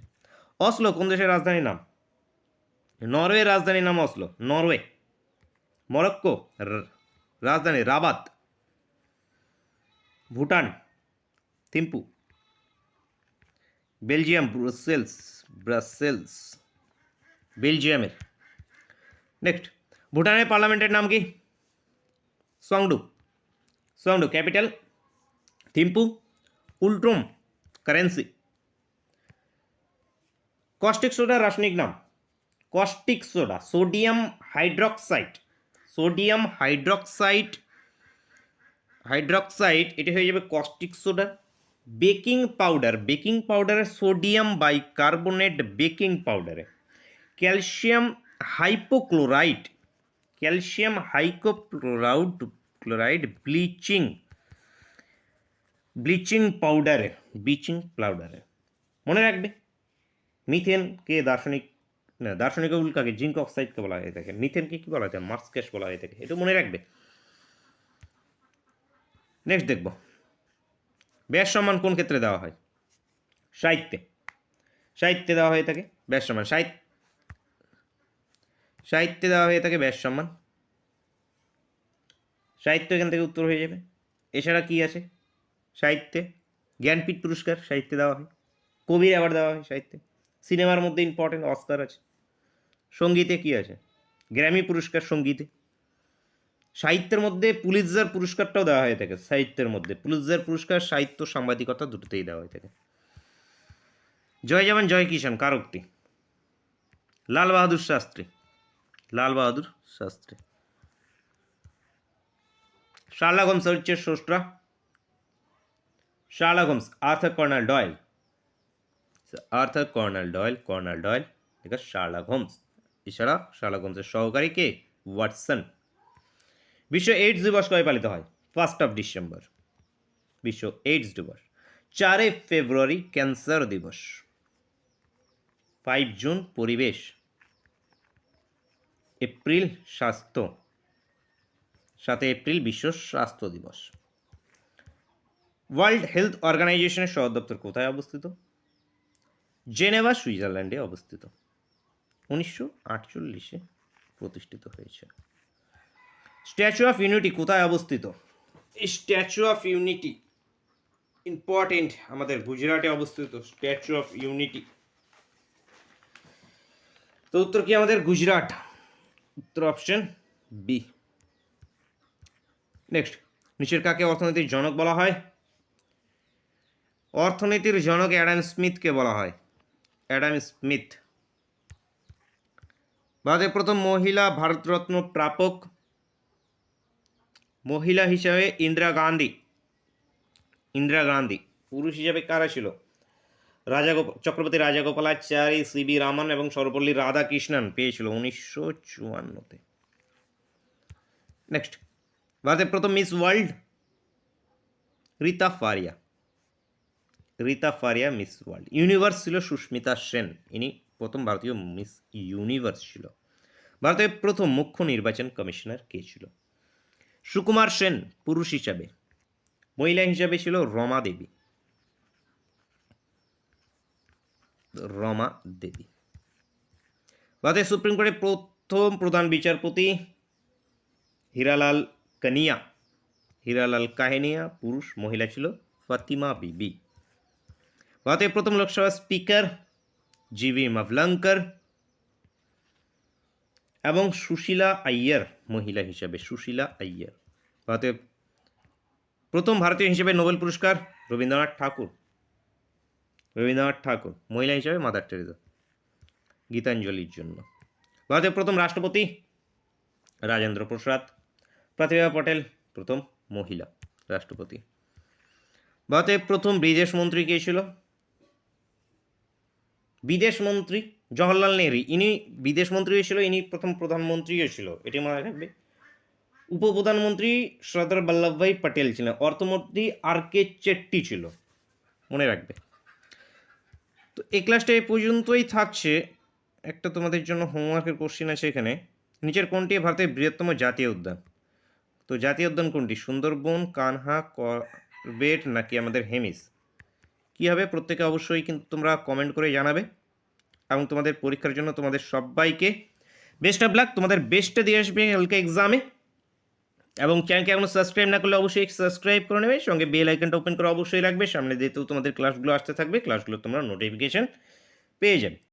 অসলো কোন দেশের রাজধানীর নাম? নরওয়ের রাজধানীর নাম অসলো। নরওয়ে। মরক্কো রাজধানী Rabat. Bhutan Thimphu. Belgium Brussels বেলজিয়ামের। নেক্সট, ভুটানের পার্লামেন্টের নাম কি? Tshogdu. Capital Thimphu. Ngultrum currency. Caustic সোডার রাসায়নিক নাম? কস্টিক সোডা সোডিয়াম হাইড্রক্সাইড এটা হয়ে যাবে কস্টিক সোডা। বেকিং পাউডারে সোডিয়াম বাইকার্বনেট বেকিং পাউডারে। ক্যালসিয়াম হাইপোক্লোরাইড ব্লিচিং পাউডারে মনে রাখবে। মিথেনকে দার্শনিক উল্কাকে জিঙ্ক অক্সাইডকে বলা হয়ে থাকে। মিথেনকে কি বলা হয়ে থাকে? মার্স গ্যাস বলা হয়ে থাকে, এটা মনে রাখবে। নেক্সট দেখব, ব্যাস সম্মান কোন ক্ষেত্রে দেওয়া হয়? সাহিত্যে দেওয়া হয়ে থাকে ব্যাস সম্মান। সাহিত্যে দেওয়া হয়ে থাকে ব্যাস সম্মান। সাহিত্য এখান থেকে উত্তর হয়ে যাবে। এছাড়া কি আছে সাহিত্যে? জ্ঞানপীঠ পুরস্কার সাহিত্যে দেওয়া হয়। কবির অ্যাওয়ার্ড দেওয়া হয় সাহিত্যে। সিনেমার মধ্যে ইম্পর্টেন্ট অস্কার আছে। সঙ্গীতে কি আছে? গ্র্যামি পুরস্কার সঙ্গীতে। সাহিত্যের মধ্যে পুলিৎজার পুরস্কারটাও দেওয়া হয়ে থাকে, সাহিত্যের মধ্যে পুলিৎজার পুরস্কার, সাহিত্য, সাংবাদিকতা দুটোতেই দেওয়া হয়ে থাকে। জয় জওয়ান জয় কিষাণ কার উক্তি? লাল বাহাদুর শাস্ত্রী, লাল বাহাদুর শাস্ত্রী। শার্লক হোমস হচ্ছে স্রষ্টা, Sherlock Holmes Arthur Conan Doyle, Arthur Conan Doyle, Conan Doyle এটা শার্লক হোমস। এছাড়া শার্লক হোমসের সহকারী কে? ওয়াটসন। বিশ্ব এইডস দিবস কবে পালিত হয়? 1 ডিসেম্বর বিশ্ব এইডস দিবস। 4 ফেব্রুয়ারি ক্যান্সার দিবস। 5 জুন পরিবেশ। এপ্রিল স্বাস্থ্য, 7 এপ্রিল বিশ্ব স্বাস্থ্য দিবস। ওয়ার্ল্ড হেলথ অর্গানাইজেশনের সদর দপ্তর কোথায় অবস্থিত? জেনেভা, সুইজারল্যান্ডে অবস্থিত। 1948 প্রতিষ্ঠিত হয়েছে। স্ট্যাচু অফ ইউনিটি কোথায় অবস্থিত? স্ট্যাচু অফ ইউনিটি ইম্পর্টেন্ট, আমাদের গুজরাটে অবস্থিত স্ট্যাচু অফ ইউনিটি। তো উত্তর কি আমাদের? গুজরাট। উত্তর অপশন বি। নেক্সট, নিচের কাকে অর্থনীতির জনক বলা হয়? অর্থনীতির জনক অ্যাডাম স্মিথকে বলা হয়, অ্যাডাম স্মিথ। ভারতের প্রথম মহিলা ভারতরত্ন প্রাপক মহিলা হিসাবে ইন্দিরা গান্ধী, ইন্দিরা গান্ধী। পুরুষ হিসাবে কারা ছিল? চক্রবর্তী রাজাগোপালাচারী, সিবি রামন এবং সর্বপল্লী রাধাকৃষ্ণন পেয়েছিল 1954-তে। নেক্সট, ভারতের প্রথম miss world? Rita Faria, Rita Faria miss world. Universe ছিল সুস্মিতা সেন, ইনি প্রথম ভারতীয় মিস ইউনিভার্স ছিল। ভারতের প্রথম মুখ্য নির্বাচন কমিশনার কে ছিল? সুকুমার সেন পুরুষ হিসাবে। মহিলা হিসাবে ছিল রমা দেবী, রমা দেবী। ভারতের সুপ্রিম কোর্টের প্রথম প্রধান বিচারপতি? হীরালাল কানিয়া, হীরালাল কাহেনিয়া পুরুষ, মহিলা ছিল ফাতিমা বিবি। ভারতের প্রথম লোকসভা স্পিকার? জিভি মাভলঙ্কর এবং সুশীলা আইয়ার মহিলা হিসাবে, সুশীলা আইয়ার। ভারতের প্রথম ভারতীয় হিসেবে নোবেল পুরস্কার? রবীন্দ্রনাথ ঠাকুর, রবীন্দ্রনাথ ঠাকুর। মহিলা হিসাবে মাদার টেরেসা, গীতাঞ্জলির জন্য। ভারতের প্রথম রাষ্ট্রপতি? রাজেন্দ্র প্রসাদ। প্রতিভা পটেল প্রথম মহিলা রাষ্ট্রপতি। ভারতের প্রথম বিদেশ মন্ত্রী কে ছিল? বিদেশ মন্ত্রী জওহরলাল নেহরু, ইনি বিদেশ মন্ত্রী ছিল, ইনি প্রথম প্রধানমন্ত্রীও ছিল, এটি মনে রাখবে। উপপ্রধানমন্ত্রী সর্দার বল্লভভাই পটেল ছিলেন। অর্থমন্ত্রী আর কে চেট্টি ছিল, মনে রাখবে। তো এই ক্লাসটা এই পর্যন্তই থাকছে। একটা তোমাদের জন্য হোমওয়ার্কের কোশ্চেন আছে এখানে। নিচের কোনটি ভারতের বৃহত্তম জাতীয় উদ্যান? তো জাতীয় উদ্যান কোনটি? সুন্দরবন, কানহা, করবেট নাকি আমাদের হেমিস? কী হবে প্রত্যেকে অবশ্যই কিন্তু তোমরা কমেন্ট করে জানাবে। এবং তোমাদের পরীক্ষার জন্য তোমাদের সবাইকে বেস্ট অফ লাক। তোমাদের বেস্টে দিয়ে আসবে হালকা এক্সামে। এবং চ্যানেলকে এখনো সাবস্ক্রাইব না করলে অবশ্যই সাবস্ক্রাইব করে নেবে, সঙ্গে বেল আইকনটা ওপেন করে অবশ্যই রাখবে। সামনে যেহেতু তোমাদের ক্লাসগুলো আসতে থাকবে, ক্লাসগুলো তোমরা নোটিফিকেশন পেয়ে যাবে।